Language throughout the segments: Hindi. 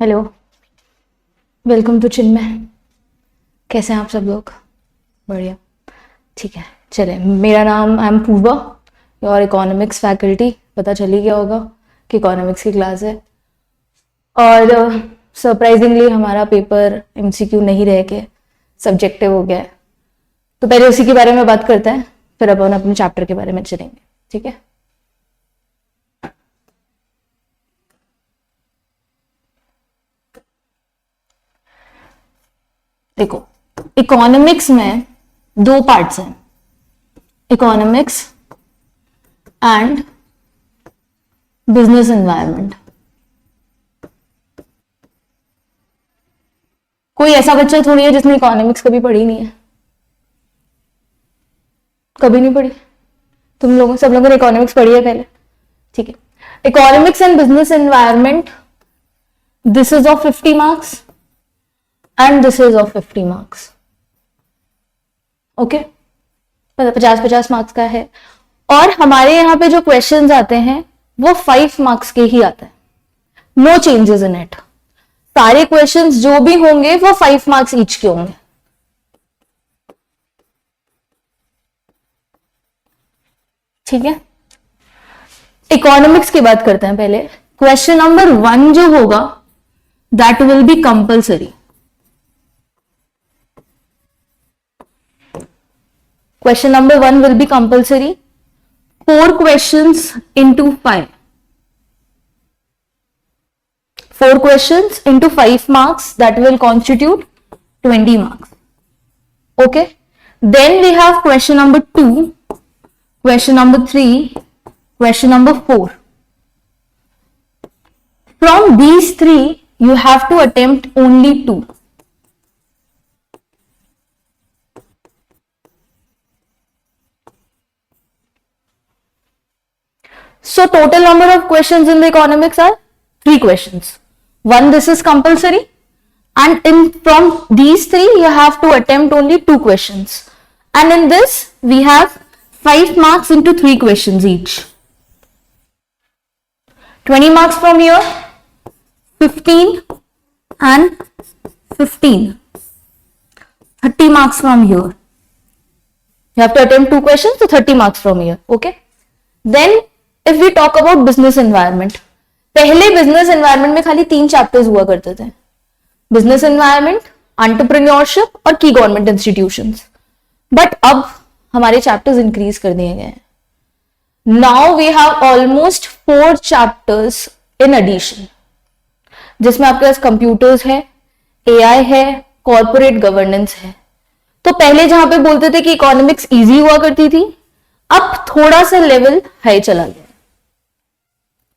हेलो, वेलकम टू चिन्मय। कैसे हैं आप सब लोग? बढ़िया, ठीक है। चले, मेरा नाम आई एम पूर्वा और इकोनॉमिक्स फैकल्टी। पता चल ही गया होगा कि इकोनॉमिक्स की क्लास है। और सरप्राइजिंगली हमारा पेपर एमसीक्यू नहीं रह के सब्जेक्टिव हो गया है। तो पहले उसी के बारे में बात करते हैं, फिर अपन अपने चैप्टर के बारे में चलेंगे, ठीक है? देखो, इकोनॉमिक्स में दो पार्ट्स हैं, इकोनॉमिक्स एंड बिजनेस एनवायरनमेंट। कोई ऐसा बच्चा थोड़ी है जिसने इकोनॉमिक्स कभी पढ़ी नहीं है, कभी नहीं पढ़ी। तुम लोगों सब लोगों ने इकोनॉमिक्स पढ़ी है पहले, ठीक है? Economics and business environment, this is of 50 marks and this is of 50 marks. Okay, 50-50 marks का है। और हमारे यहाँ पे जो क्वेश्चंस आते हैं वो 5 मार्क्स के ही आते हैं, नो चेंजेस इन इट। सारे क्वेश्चंस जो भी होंगे वो 5 मार्क्स ईच के होंगे, ठीक है? इकोनॉमिक्स की बात करते हैं पहले। क्वेश्चन नंबर 1 जो होगा that will be compulsory. Question number 1 will be compulsory. 4 questions into 5. 4 questions into 5 marks, that will constitute 20 marks. Okay. Then we have question number 2, question number 3, question number 4. From these 3, you have to attempt only 2. So total number of questions in the economics are 3 questions. 1, this is compulsory, and from these 3 you have to attempt only 2 questions. And in this we have 5 marks into 3 questions each. 20 marks from here, 15 and 15. 30 marks from here. You have to attempt 2 questions, so 30 marks from here. Okay. Then if we talk about business environment, पहले business environment में खाली 3 चैप्टर्स हुआ करते थे, business environment, entrepreneurship और key government institutions. But अब हमारे चैप्टर्स इंक्रीज कर दिए गए हैं. Now we have almost 4 chapters in addition, जिसमें आपके पास कंप्यूटर्स है, AI है, कॉर्पोरेट गवर्नेंस है. तो पहले जहां पे बोलते थे कि इकोनॉमिक्स इजी हुआ करती थी, अब थोड़ा सा लेवल हाई चला गया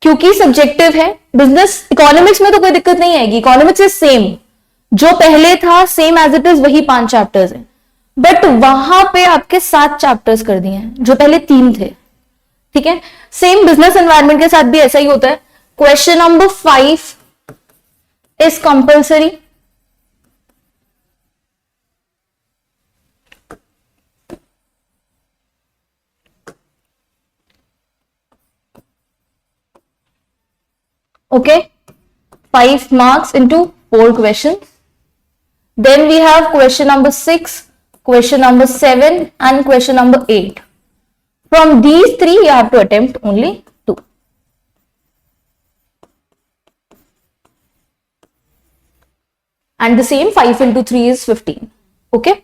क्योंकि सब्जेक्टिव है. बिजनेस इकोनॉमिक्स में तो कोई दिक्कत नहीं आएगी, इकोनॉमिक्स इज सेम, जो पहले था सेम एज इट इज, वही 5 चैप्टर्स हैं. बट वहां पे आपके 7 चैप्टर्स कर दिए हैं, जो पहले 3 थे, ठीक है? सेम बिजनेस एनवायरनमेंट के साथ भी ऐसा ही होता है. Question number 5 is compulsory. Okay, 5 marks into 4 questions. Then we have question number 6, question number 7 and question number 8. From these 3 you have to attempt only 2. And the same 5 into 3 is 15. Okay.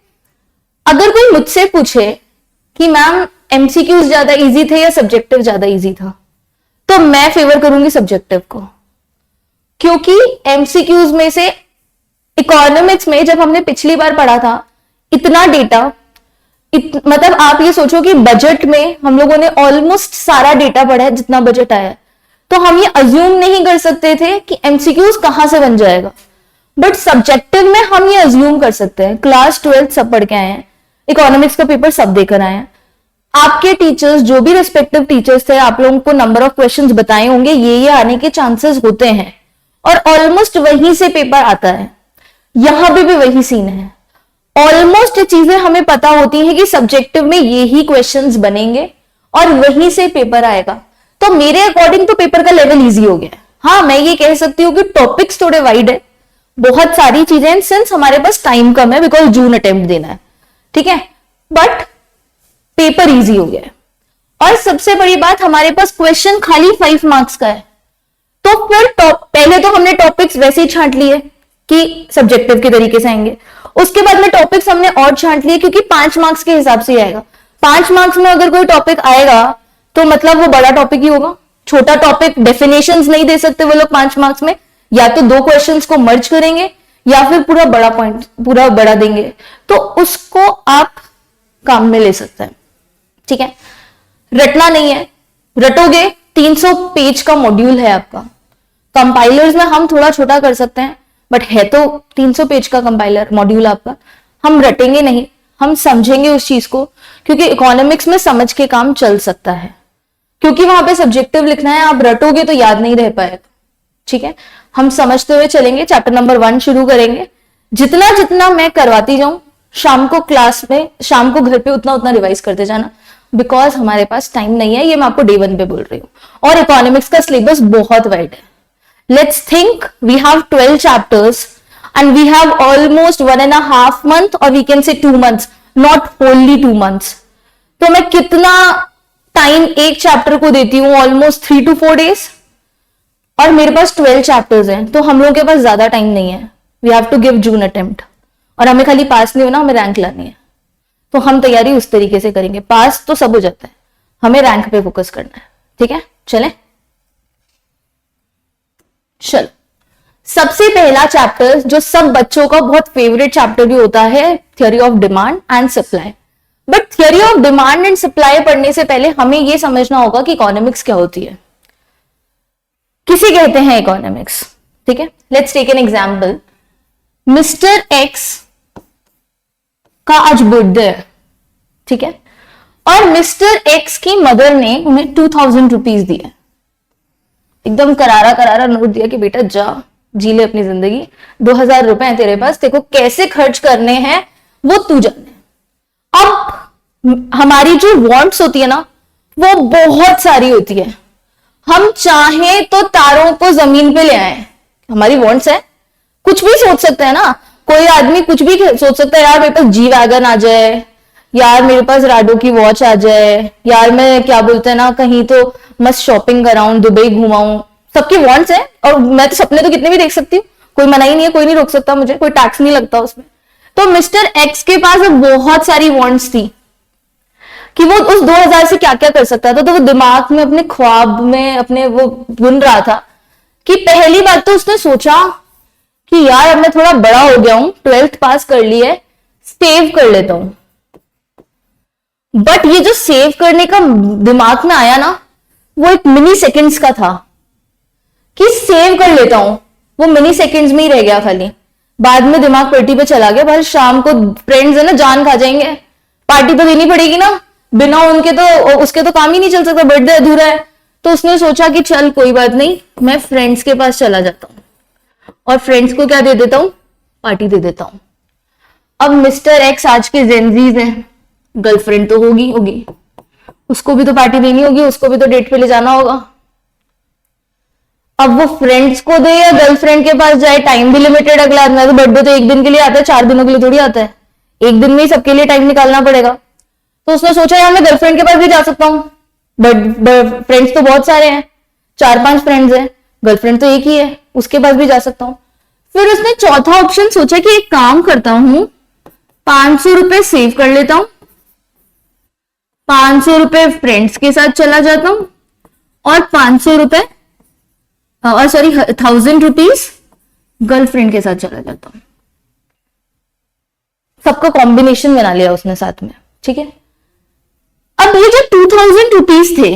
अगर कोई मुझसे पूछे कि मैम एमसीक्यूज ज्यादा इजी थे या सब्जेक्टिव ज्यादा इजी था, तो मैं फेवर करूंगी सब्जेक्टिव को, क्योंकि एमसीक्यूज में से इकोनॉमिक्स में जब हमने पिछली बार पढ़ा था इतना डेटा, मतलब आप ये सोचो कि बजट में हम लोगों ने ऑलमोस्ट सारा डेटा पढ़ा है जितना बजट आया है, तो हम ये अज्यूम नहीं कर सकते थे कि एमसीक्यूज कहां से बन जाएगा. बट सब्जेक्टिव में हम ये अज्यूम कर सकते हैं. क्लास 12 सब पढ़ के आए हैं, इकोनॉमिक्स का पेपर सब देकर आए हैं. आपके टीचर्स, जो भी रिस्पेक्टिव टीचर्स थे, आप लोगों को नंबर ऑफ क्वेश्चंस बताए होंगे, ये आने के चांसेस होते हैं और ऑलमोस्ट वहीं से पेपर आता है. यहां पे भी वही सीन है. ऑलमोस्ट चीजें हमें पता होती है कि सब्जेक्टिव में ये ही क्वेश्चंस बनेंगे और वहीं से पेपर आएगा. तो मेरे अकॉर्डिंग तो पेपर का लेवल इजी हो गया. हाँ, मैं ये कह सकती हूँ कि टॉपिक्स थोड़े वाइड है, बहुत सारी चीजें, सिंस हमारे पास टाइम कम है बिकॉज जून अटेम्प्ट देना है, ठीक है, बट पेपर इजी हो गया है। और सबसे बड़ी बात, हमारे पास क्वेश्चन खाली 5 मार्क्स का है, तो फिर पहले तो हमने टॉपिक्स वैसे ही छांट लिए कि सब्जेक्टिव के तरीके से आएंगे, उसके बाद में टॉपिक्स हमने और छांट लिए क्योंकि 5 मार्क्स के हिसाब से आएगा। 5 मार्क्स में अगर कोई टॉपिक आएगा तो मतलब वो बड़ा टॉपिक ही होगा, छोटा टॉपिक डेफिनेशंस नहीं दे सकते वो लोग 5 मार्क्स में, या तो 2 क्वेश्चंस को मर्ज करेंगे या फिर पूरा बड़ा पॉइंट पूरा बड़ा देंगे, तो उसको आप काम में ले सकते हैं, ठीक है। रटना नहीं है, रटोगे 300 पेज का मॉड्यूल है आपका, कंपाइलर्स में हम थोड़ा छोटा कर सकते हैं बट है तो 300 पेज का कंपाइलर मॉड्यूल आपका, हम रटेंगे नहीं, हम समझेंगे उस चीज को, क्योंकि इकोनॉमिक्स में समझ के काम चल सकता है, क्योंकि वहां पे सब्जेक्टिव लिखना है, आप रटोगे तो याद नहीं रह पाएगा, ठीक है। हम समझते हुए चलेंगे, चैप्टर नंबर 1 शुरू करेंगे, जितना जितना मैं करवाती जाऊं, शाम को क्लास में, शाम को घर पे उतना उतना रिवाइज करते जाना, बिकॉज हमारे पास टाइम नहीं है, ये मैं आपको डे 1 पे बोल रही हूँ। और इकोनॉमिक्स का सिलेबस बहुत वाइड है, let's think we have 12 chapters and we have almost 1.5 month or we can say 2 months, not wholly 2 months। तो मैं कितना टाइम एक चैप्टर को देती हूँ, ऑलमोस्ट 3 to 4 days, और मेरे पास 12 चैप्टर्स हैं, तो हम लोगों के पास ज्यादा टाइम नहीं है, we have to give June attempt, और हमें खाली पास नहीं होना, हमें रैंक लानी है, तो हम तैयारी उस तरीके से करेंगे, पास तो सब हो जाता है, हमें रैंक पे फोकस करना है, ठीक है। चले, चलो, सबसे पहला चैप्टर जो सब बच्चों का बहुत फेवरेट चैप्टर भी होता है, theory of demand and supply. But theory of demand and supply पढ़ने से पहले हमें यह समझना होगा कि इकोनॉमिक्स क्या होती है, किसे कहते हैं इकोनॉमिक्स, ठीक है। Let's take an example, mister X का आज बर्थडे है, ठीक है, और मिस्टर एक्स की मदर ने उन्हें 2000 रुपीज दिया, एकदम करारा करारा नोट दिया कि बेटा जा जी ले अपनी जिंदगी, 2000 रुपए हैं तेरे पास, तेरे को कैसे खर्च करने हैं वो तू जाने। अब हमारी जो वांट्स होती है ना, वो बहुत सारी होती है, हम चाहें तो तारों को जमीन पे ले आए, हमारी वांट्स है, कुछ भी सोच सकते हैं ना, कोई आदमी कुछ भी सोच सकता है, यार मेरे पास जी वैगन आ जाए, यार मेरे पास राडो की वॉच आ जाए, यार मैं क्या बोलते हैं ना कहीं तो मस्त शॉपिंग कराऊं, दुबई घुमाऊं, सबकी वांट्स है, और मैं तो सपने तो कितने भी देख सकती हूँ, कोई मना ही नहीं है, कोई नहीं रोक सकता मुझे, कोई टैक्स नहीं लगता उसमें। तो मिस्टर एक्स के पास बहुत सारी वांट्स थी कि वो उस 2000 से क्या क्या कर सकता था, तो वो दिमाग में अपने ख्वाब में अपने वो बुन रहा था कि पहली बात तो उसने सोचा कि यार अब मैं थोड़ा बड़ा हो गया हूं, 12th पास कर ली है, सेव कर लेता हूं। बट ये जो सेव करने का दिमाग में आया ना, वो एक मिनी सेकेंड्स का था कि सेव कर लेता हूं, वो मिनी सेकेंड्स में ही रह गया खाली, बाद में दिमाग पार्टी पे चला गया, भाई शाम को फ्रेंड्स है ना जान खा जाएंगे, पार्टी तो देनी पड़ेगी ना, बिना उनके तो उसके तो काम ही नहीं चल सकता, बर्थडे अधूरा है। तो उसने सोचा कि चल कोई बात नहीं, मैं फ्रेंड्स के पास चला जाता हूं और फ्रेंड्स को क्या दे देता हूं, पार्टी दे देता हूं। अब मिस्टर एक्स आज के जेनजीज हैं, गर्लफ्रेंड तो होगी होगी, उसको भी तो पार्टी देनी होगी, उसको भी तो डेट पे ले जाना होगा। अब वो फ्रेंड्स को दे या गर्लफ्रेंड के पास जाए, टाइम भी लिमिटेड, अगला आदमी तो बर्थडे तो एक दिन के लिए आता है, 4 दिनों के लिए थोड़ी आता है, एक दिन में ही सबके लिए टाइम निकालना पड़ेगा। तो उसने सोचा यार मैं गर्लफ्रेंड के पास भी जा सकता हूँ, बट फ्रेंड्स तो बहुत सारे हैं, 4-5 फ्रेंड्स हैं, गर्लफ्रेंड तो एक ही है, उसके पास भी जा सकता हूँ। फिर उसने चौथा ऑप्शन सोचा कि एक काम करता हूं, 500 रुपए सेव कर लेता हूं, 500 रुपए फ्रेंड्स के साथ चला जाता हूं, और 500 रुपए और सॉरी 1000 रुपीज गर्लफ्रेंड के साथ चला जाता हूं। सबका कॉम्बिनेशन बना लिया उसने साथ में, ठीक है। अब ये जो 2000 रुपीज थे,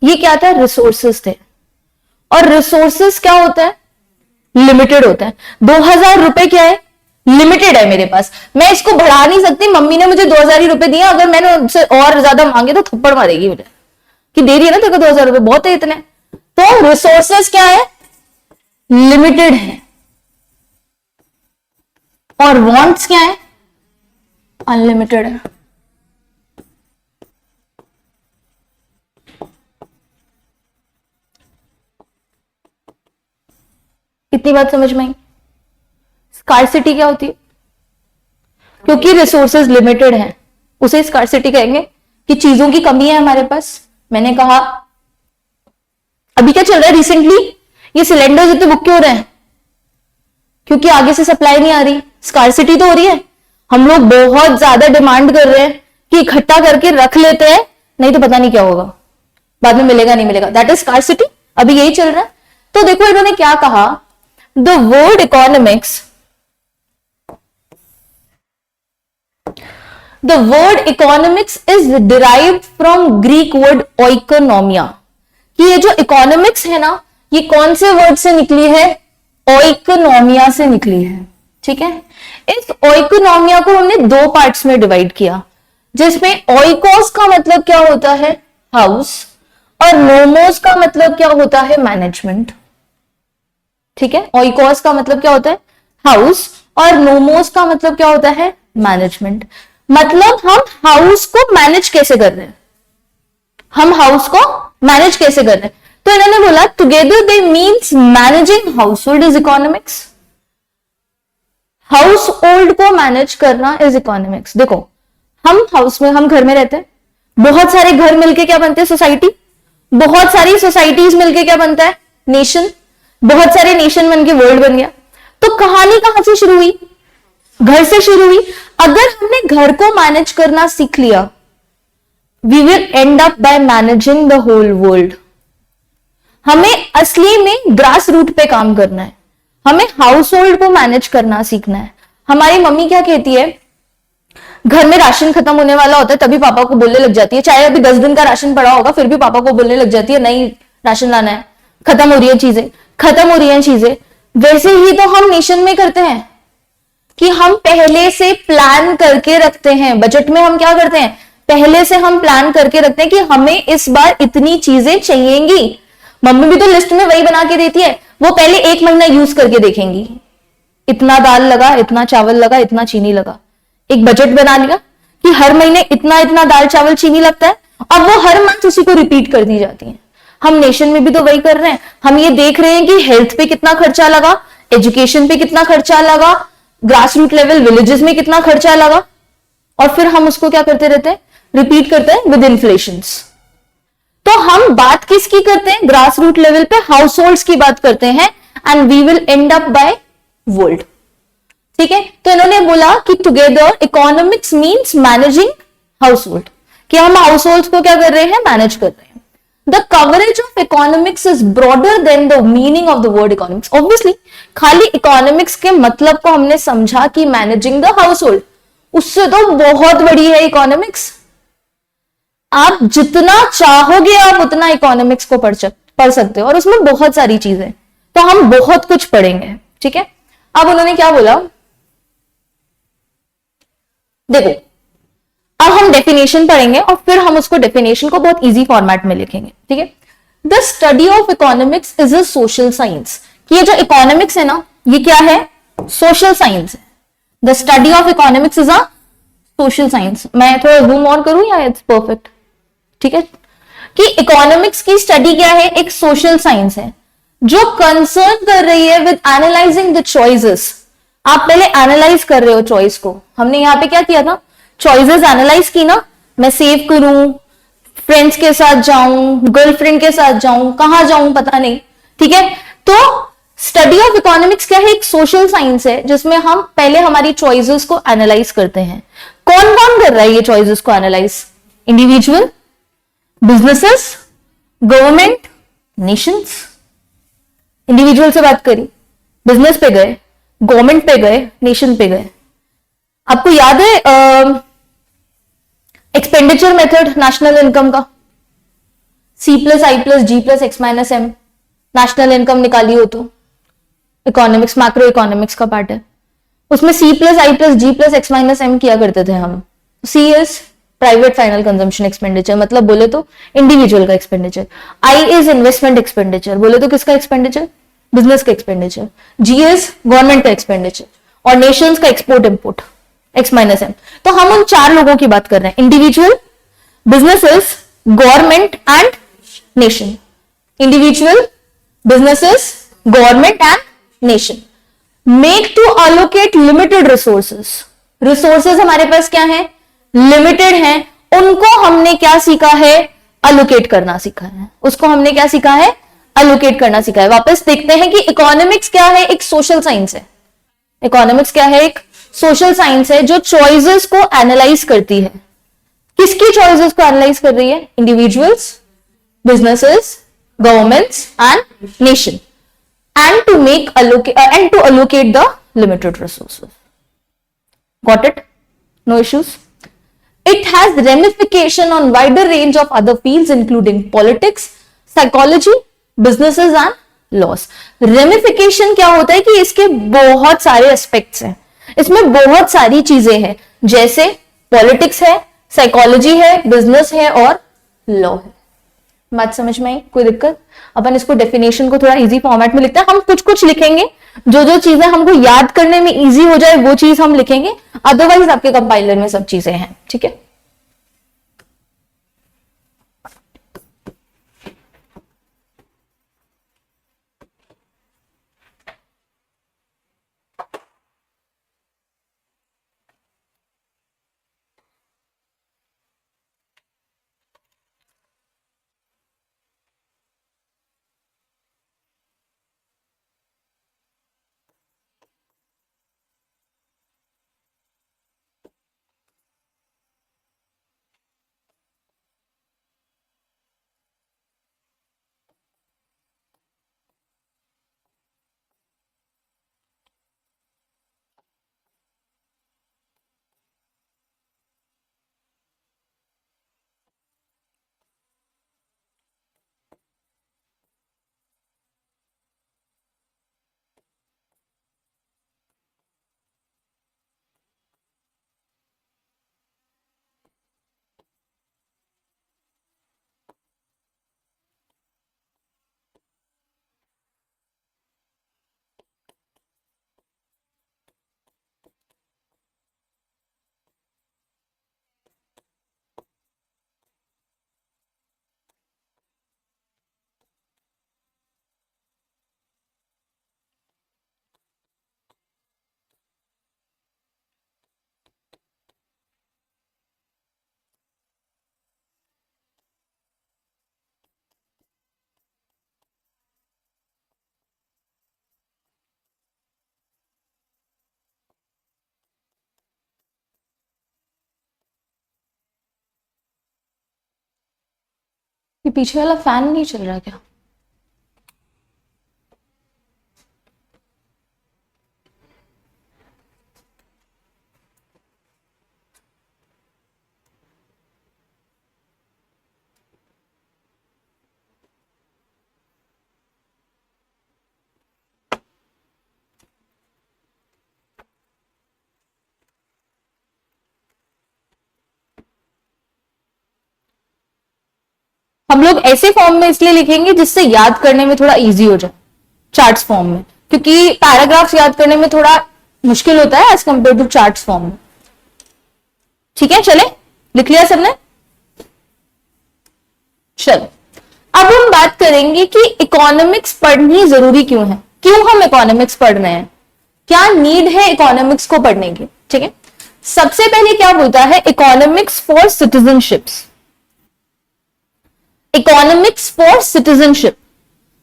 ये क्या था, रिसोर्सेस थे, और रिसोर्सेस क्या होता है, लिमिटेड होता है। 2000 रुपए क्या है, लिमिटेड है मेरे पास, मैं इसको बढ़ा नहीं सकती, मम्मी ने मुझे 2000 ही रुपए दिया, अगर मैंने उनसे और ज्यादा मांगे तो थप्पड़ मारेगी मुझे कि दे रही है ना तेरे को 2000 रुपए, बहुत है इतने। तो रिसोर्सेस क्या है, लिमिटेड है, और वांट्स क्या है, अनलिमिटेड है। इतनी बात समझ में आई? स्कार्सिटी क्या होती है? क्योंकि रिसोर्सेज लिमिटेड हैं, उसे स्कार्सिटी कहेंगे कि चीजों की कमी है हमारे पास। मैंने कहा अभी क्या चल रहा है रिसेंटली, ये सिलेंडर्स इतने बुक क्यों हो रहे हैं? क्योंकि आगे से सप्लाई नहीं आ रही, स्कार्सिटी तो हो रही है। हम लोग बहुत ज्यादा डिमांड कर रहे हैं कि इकट्ठा करके रख लेते हैं, नहीं तो पता नहीं क्या होगा, बाद में मिलेगा नहीं मिलेगा, दैट इज स्कार्सिटी। अभी यही चल रहा है। तो देखो इन्होंने क्या कहा, the word economics, the word economics is derived from Greek word ओइकोनोमिया, कि ये जो इकोनॉमिक्स है ना, ये कौन से वर्ड से निकली है? ओइकोनोमिया से निकली है। ठीक है, इस ओइकोनोमिया को हमने दो पार्ट्स में डिवाइड किया, जिसमें ओइकोस का मतलब क्या होता है? हाउस, और नोमोस का मतलब क्या होता है? मैनेजमेंट। ठीक है, ओइकोस का मतलब क्या होता है? हाउस, और नोमोस का मतलब क्या होता है? मैनेजमेंट। मतलब हम हाउस को मैनेज कैसे कर रहे हैं, हम हाउस को मैनेज कैसे कर रहे हैं। तो इन्होंने बोला together they means managing house hold is economics. House hold को मैनेज करना इज इकोनॉमिक्स। देखो हम हाउस में, हम घर में रहते हैं, बहुत सारे घर मिलके क्या बनते हैं? सोसाइटी। बहुत सारी सोसाइटीज मिलके क्या बनता है? नेशन। बहुत सारे नेशन बन के वर्ल्ड बन गया। तो कहानी कहां से शुरू हुई? घर से शुरू हुई। अगर हमने घर को मैनेज करना सीख लिया, we will end up by managing the whole world. हमें असली में ग्रास रूट पे काम करना है, हमें हाउस होल्ड को मैनेज करना सीखना है। हमारी मम्मी क्या कहती है, घर में राशन खत्म होने वाला होता है तभी पापा को बोलने लग जाती है, चाहे अभी 10 दिन का राशन पड़ा होगा फिर भी पापा को बोलने लग जाती है नहीं राशन लाना है, खत्म हो रही है चीजें, खत्म हो रही है चीजें। वैसे ही तो हम नेशन में करते हैं कि हम पहले से प्लान करके रखते हैं। बजट में हम क्या करते हैं? पहले से हम प्लान करके रखते हैं कि हमें इस बार इतनी चीजें चाहिएंगी। मम्मी भी तो लिस्ट में वही बना के देती है, वो पहले 1 महीना यूज करके देखेंगी, इतना दाल लगा, इतना चावल लगा, इतना चीनी लगा। एक बजट बना लिया कि हर महीने इतना इतना दाल चावल चीनी लगता है, अब वो हर मंथ उसी को रिपीट कर दी जाती है। हम नेशन में भी तो वही कर रहे हैं। हम ये देख रहे हैं कि हेल्थ पे कितना खर्चा लगा, एजुकेशन पे कितना खर्चा लगा, ग्रास रूट लेवल विलेजेस में कितना खर्चा लगा, और फिर हम उसको क्या करते रहते हैं? रिपीट करते हैं विद इन्फ्लेशंस। तो हम बात किसकी करते हैं? ग्रास रूट लेवल पे हाउस होल्ड्स की बात करते हैं, and we will end up by world. ठीक है, तो इन्होंने बोला कि together economics means managing household, कि हम हाउस होल्ड को क्या कर रहे हैं? मैनेज कर रहे हैं। The coverage of economics is broader then the meaning of the word economics. Obviously खाली इकोनॉमिक्स के मतलब को हमने समझा कि मैनेजिंग द हाउस होल्ड, उससे तो बहुत बड़ी है इकोनॉमिक्स। आप जितना चाहोगे आप उतना इकोनॉमिक्स को पढ़ सकते हो, और उसमें बहुत सारी चीजें, तो हम बहुत कुछ पढ़ेंगे। ठीक है, अब उन्होंने क्या बोला, देखो अब हम डेफिनेशन पढ़ेंगे और फिर हम उसको डेफिनेशन को बहुत इजी फॉर्मेट में लिखेंगे। ठीक है, the study of economics is a social science, कि ये जो इकोनॉमिक्स है ना, ये क्या है? सोशल साइंस है। The study of economics is a social science. मैं थोड़ा जूम ऑन करूं या इट्स परफेक्ट? ठीक है, कि इकोनॉमिक्स की स्टडी क्या है? एक सोशल साइंस है जो कंसर्न कर रही है विद एनालाइजिंग द चॉइसेस। आप पहले एनालाइज कर रहे हो चॉइस को। हमने यहां पे क्या किया था? चॉइसेस एनालाइज की ना, मैं सेव करूं, फ्रेंड्स के साथ जाऊं, गर्लफ्रेंड के साथ जाऊं, कहां जाऊं पता नहीं। ठीक है, तो स्टडी ऑफ इकोनॉमिक्स क्या है? एक सोशल साइंस है जिसमें हम पहले हमारी चॉइसेस को एनालाइज करते हैं। कौन कौन कर रहा है ये चॉइसेस को analyse? Individual, businesses, government, Nations. Individual से बात करी, बिजनेस पे गए, गवर्नमेंट पे गए, नेशन पे गए। आपको याद है एक्सपेंडिचर मेथड नेशनल इनकम का? C plus I plus G plus X minus M, national income निकाली हो तो इकोनॉमिक्स, मैक्रो इकोनॉमिक्स का पार्ट है। उसमें C plus I plus G plus X minus M किया करते थे हम। C is private final consumption expenditure, मतलब बोले तो इंडिविजुअल का expenditure. I is investment expenditure, बोले तो किसका एक्सपेंडिचर? बिजनेस का एक्सपेंडिचर। G इज गवर्नमेंट का एक्सपेंडिचर, और नेशंस का export import, X minus M. तो हम उन 4 लोगों की बात कर रहे हैं, individual, businesses, government and nation. Individual, businesses, government and nation. Make to allocate limited resources, resources हमारे पास क्या है, लिमिटेड है, उनको हमने क्या सीखा है, अलोकेट करना सीखा है, उसको हमने क्या सीखा है, अलोकेट करना सीखा है। वापस देखते हैं कि इकोनॉमिक्स क्या है, एक सोशल साइंस है। इकोनॉमिक्स क्या है, एक सोशल साइंस है जो चॉइसेस को एनालाइज करती है। किसकी चॉइसेस को एनालाइज कर रही है, individuals, businesses, governments and nation, and to allocate the limited resources. Got it? No issues? It has ramification on wider range of other fields including politics, psychology, businesses and laws. Ramification क्या होता है कि इसके बहुत सारे एस्पेक्ट्स हैं, इसमें बहुत सारी चीजें हैं, जैसे पॉलिटिक्स है, साइकोलॉजी है, बिजनेस है और लॉ है। बात समझ में आई, कोई दिक्कत? अपन इसको डेफिनेशन को थोड़ा इजी फॉर्मेट में लिखते हैं, हम कुछ कुछ लिखेंगे, जो जो चीजें हमको याद करने में इजी हो जाए वो चीज हम लिखेंगे, अदरवाइज आपके कंपाइलर में सब चीजें हैं, ठीक है। ये पीछे वाला फैन नहीं चल रहा क्या? हम लोग ऐसे फॉर्म में इसलिए लिखेंगे जिससे याद करने में थोड़ा इजी हो जाए, चार्ट्स फॉर्म में, क्योंकि पैराग्राफ्स याद करने में थोड़ा मुश्किल होता है as compare to charts form में। ठीक है, चले, लिख लिया सबने? चलो, अब हम बात करेंगे कि इकोनॉमिक्स पढ़नी जरूरी क्यों है, क्यों हम इकोनॉमिक्स पढ़ रहे हैं, क्या नीड है इकोनॉमिक्स को पढ़ने की। ठीक है, सबसे पहले क्या बोलता है economics for citizenships. Economics for citizenship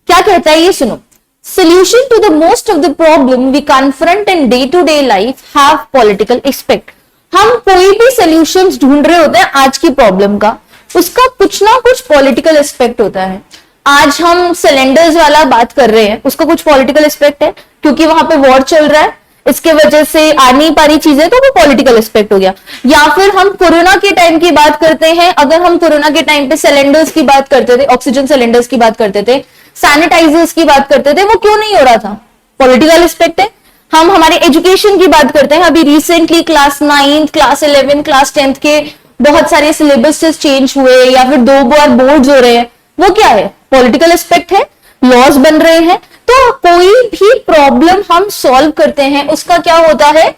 क्या कहता है ये सुनो। Solution to the most of the problem we confront in day to day life have political aspect. हम कोई भी सोल्यूशंस ढूंढ रहे होते हैं आज की प्रॉब्लम का, उसका कुछ ना कुछ पॉलिटिकल एस्पेक्ट होता है। आज हम सिलेंडर्स वाला बात कर रहे हैं, उसका कुछ पॉलिटिकल एस्पेक्ट है, क्योंकि वहां पे वॉर चल रहा है, इसके वजह से आ नहीं पा रही चीजें, तो वो पॉलिटिकल एस्पेक्ट हो गया। या फिर हम कोरोना के टाइम की बात करते हैं, अगर हम कोरोना के टाइम पे सिलेंडर्स की बात करते थे, ऑक्सीजन सिलेंडर्स की बात करते थे, सैनिटाइजर्स की बात करते थे, वो क्यों नहीं हो रहा था, पॉलिटिकल एस्पेक्ट है। हम हमारे एजुकेशन की बात करते हैं, अभी रिसेंटली क्लास 9, क्लास 11, क्लास 10 के बहुत सारे सिलेबस चेंज हुए या फिर 2 बार बोर्ड्स हो रहे हैं, वो क्या है, पॉलिटिकल एस्पेक्ट है, लॉज बन रहे हैं। तो कोई भी प्रॉब्लम हम सॉल्व करते हैं उसका क्या होता है,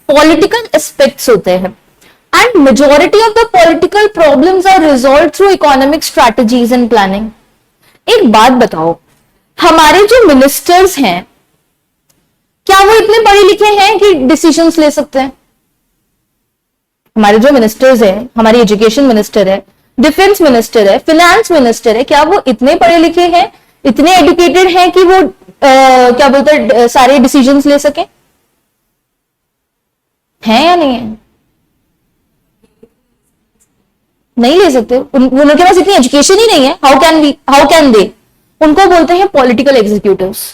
पॉलिटिकल एस्पेक्ट्स होते हैं। And majority of the political problems are resolve through economic strategies and planning. एक बात बताओ, हमारे जो मिनिस्टर्स हैं क्या वो इतने पढ़े लिखे हैं कि डिसीजंस ले सकते हैं? हमारे जो मिनिस्टर्स हैं, हमारी एजुकेशन मिनिस्टर है, डिफेंस मिनिस्टर है, फिनेंस मिनिस्टर है, क्या वो इतने पढ़े लिखे हैं, इतने एजुकेटेड हैं कि वो क्या बोलते हैं सारे डिसीजंस ले सके? हैं या नहीं है? नहीं ले सकते। उनके पास इतनी एजुकेशन ही नहीं है। How can they? उनको बोलते हैं पॉलिटिकल एग्जीक्यूटिव्स।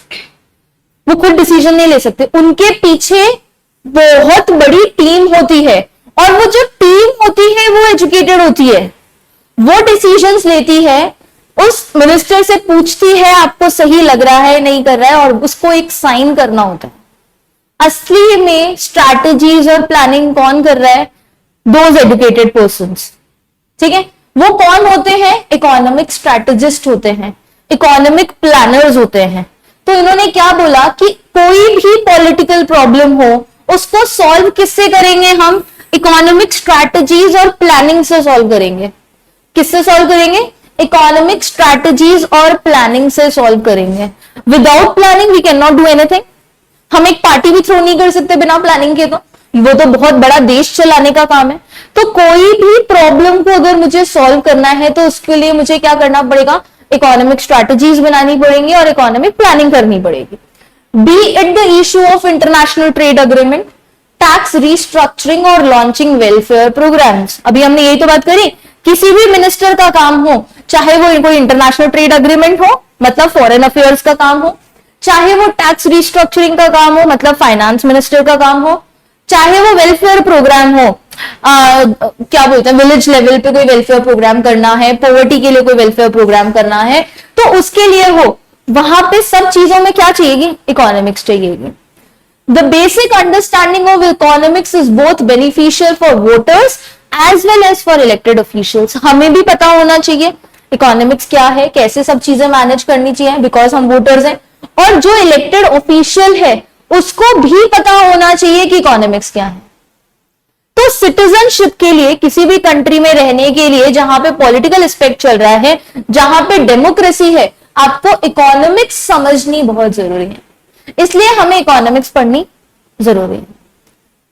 वो खुद डिसीजन नहीं ले सकते, उनके पीछे बहुत बड़ी टीम होती है, और वो जो टीम होती है वो एजुकेटेड होती है, वो डिसीजंस लेती है, उस मिनिस्टर से पूछती है आपको सही लग रहा है नहीं कर रहा है, और उसको एक साइन करना होता है। असली में स्ट्रैटेजीज और प्लानिंग कौन कर रहा है? Those educated persons. ठीक है, वो कौन होते हैं? इकोनॉमिक स्ट्रैटेजिस्ट होते हैं, इकोनॉमिक प्लानर्स होते हैं। तो इन्होंने क्या बोला कि कोई भी पॉलिटिकल प्रॉब्लम हो उसको सॉल्व किससे करेंगे? हम इकोनॉमिक स्ट्रैटेजीज और प्लानिंग से सॉल्व करेंगे। किससे सॉल्व करेंगे? इकोनॉमिक स्ट्रैटेजीज और प्लानिंग से सॉल्व करेंगे। Without planning we can not do anything. हम एक पार्टी भी थ्रो नहीं कर सकते बिना प्लानिंग के, तो वो तो बहुत बड़ा देश चलाने का काम है। तो कोई भी प्रॉब्लम को अगर मुझे सॉल्व करना है तो उसके लिए मुझे क्या करना पड़ेगा? इकोनॉमिक स्ट्रैटेजीज बनानी पड़ेंगी और इकोनॉमिक प्लानिंग करनी पड़ेगी। B it the issue of international trade agreement, tax restructuring और लॉन्चिंग वेलफेयर प्रोग्राम्स। अभी हमने यही तो बात करी, किसी भी मिनिस्टर का काम हो, चाहे वो कोई इंटरनेशनल ट्रेड अग्रीमेंट हो मतलब फॉरेन अफेयर्स का काम हो, चाहे वो टैक्स रिस्ट्रक्चरिंग का काम हो मतलब फाइनेंस मिनिस्टर का काम हो, चाहे वो वेलफेयर प्रोग्राम हो, क्या बोलते हैं विलेज लेवल पे कोई वेलफेयर प्रोग्राम करना है, पॉवर्टी के लिए कोई वेलफेयर प्रोग्राम करना है, तो उसके लिए हो, वहां पे सब चीजों में क्या चाहिएगी? इकोनॉमिक्स चाहिएगी। The basic understanding of economics is both beneficial for voters as well as for elected officials. हमें भी पता होना चाहिए इकोनॉमिक्स क्या है, कैसे सब चीजें मैनेज करनी चाहिए, बिकॉज हम वोटर्स हैं, और जो इलेक्टेड ऑफिशियल है उसको भी पता होना चाहिए कि इकोनॉमिक्स क्या है। तो सिटीजनशिप के लिए, किसी भी कंट्री में रहने के लिए जहां पे पॉलिटिकल एस्पेक्ट चल रहा है, जहां पे डेमोक्रेसी है, आपको इकोनॉमिक्स समझनी बहुत जरूरी है। इसलिए हमें इकोनॉमिक्स पढ़नी जरूरी है।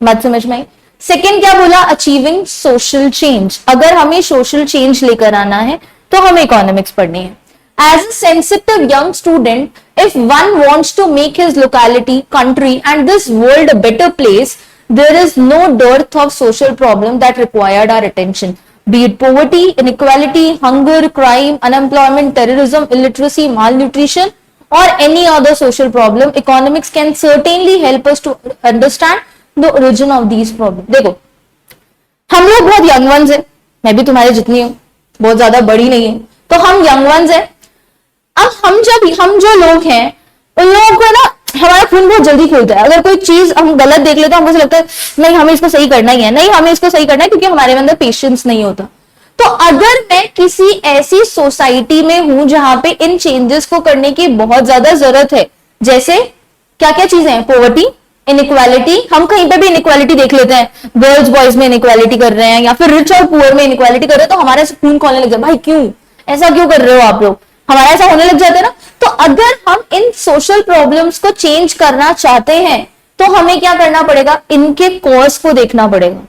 बात समझ में आई? सेकेंड क्या बोला? Achieving social change. अगर हमें सोशल चेंज लेकर आना है तो हमें इकोनॉमिक्स पढ़नी है। As a sensitive young student, if one wants to make his locality, country and this world a better place, there is no dearth of social problem that required our attention. Be it poverty, inequality, hunger, crime, unemployment, terrorism, illiteracy, malnutrition or any other social problem, economics can certainly help us to understand the origin of these problems. देखो, हम लोग बहुत यंग वंस हैं, मैं भी तुम्हारे जितनी हूं, बहुत ज्यादा बड़ी नहीं है, तो हम यंग वंस हैं। अब हम जो लोग हैं उन लोगों को ना हमारा खून बहुत जल्दी खुलता है। अगर कोई चीज हम गलत देख लेते हैं हमको लगता है नहीं हमें इसको सही करना ही है, नहीं हमें इसको सही करना है, क्योंकि हमारे अंदर पेशेंस नहीं होता। तो अगर मैं किसी ऐसी सोसाइटी में हूं जहां पे इन चेंजेस को करने की बहुत ज्यादा जरूरत है, जैसे क्या क्या चीजें हैं? पॉवर्टी, इनइक्वालिटी, हम कहीं पे भी इनइक्वालिटी देख लेते हैं, गर्ल्स बॉयज में इनइक्वालिटी कर रहे हैं या फिर रिच और पुअर में इनइक्वालिटी कर रहे हैं, तो हमारे खून खोलने लग जाए, भाई क्यों ऐसा क्यों कर रहे हो आप लोग, हमारा ऐसा होने लग जाता है ना। तो अगर हम इन सोशल प्रॉब्लम्स को चेंज करना चाहते हैं तो हमें क्या करना पड़ेगा? इनके कॉज को देखना पड़ेगा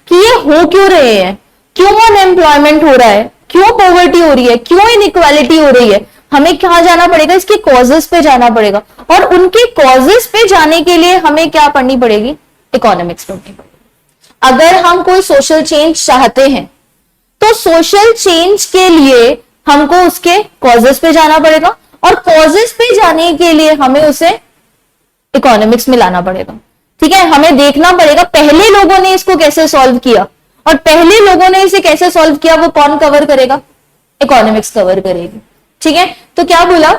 कि ये हो क्यों रहे हैं, क्यों अनएम्प्लॉयमेंट हो रहा है, क्यों पॉवर्टी हो रही है, क्यों इनइक्वालिटी हो रही है। हमें कहां जाना पड़ेगा? इसके कॉजेस पे जाना पड़ेगा, और उनके कॉजेस पे जाने के लिए हमें क्या पढ़नी पड़ेगी? इकोनॉमिक्स पढ़नी पड़ेगी। अगर हम कोई सोशल चेंज चाहते हैं तो सोशल चेंज के लिए हमको उसके कॉजेस पे जाना पड़ेगा, और कॉजेस पे जाने के लिए हमें उसे इकोनॉमिक्स में लाना पड़ेगा। ठीक है, हमें देखना पड़ेगा पहले लोगों ने इसको कैसे सॉल्व किया, और पहले लोगों ने इसे कैसे सॉल्व किया वो कौन कवर करेगा? इकोनॉमिक्स कवर करेगी। ठीक है, तो क्या बोला?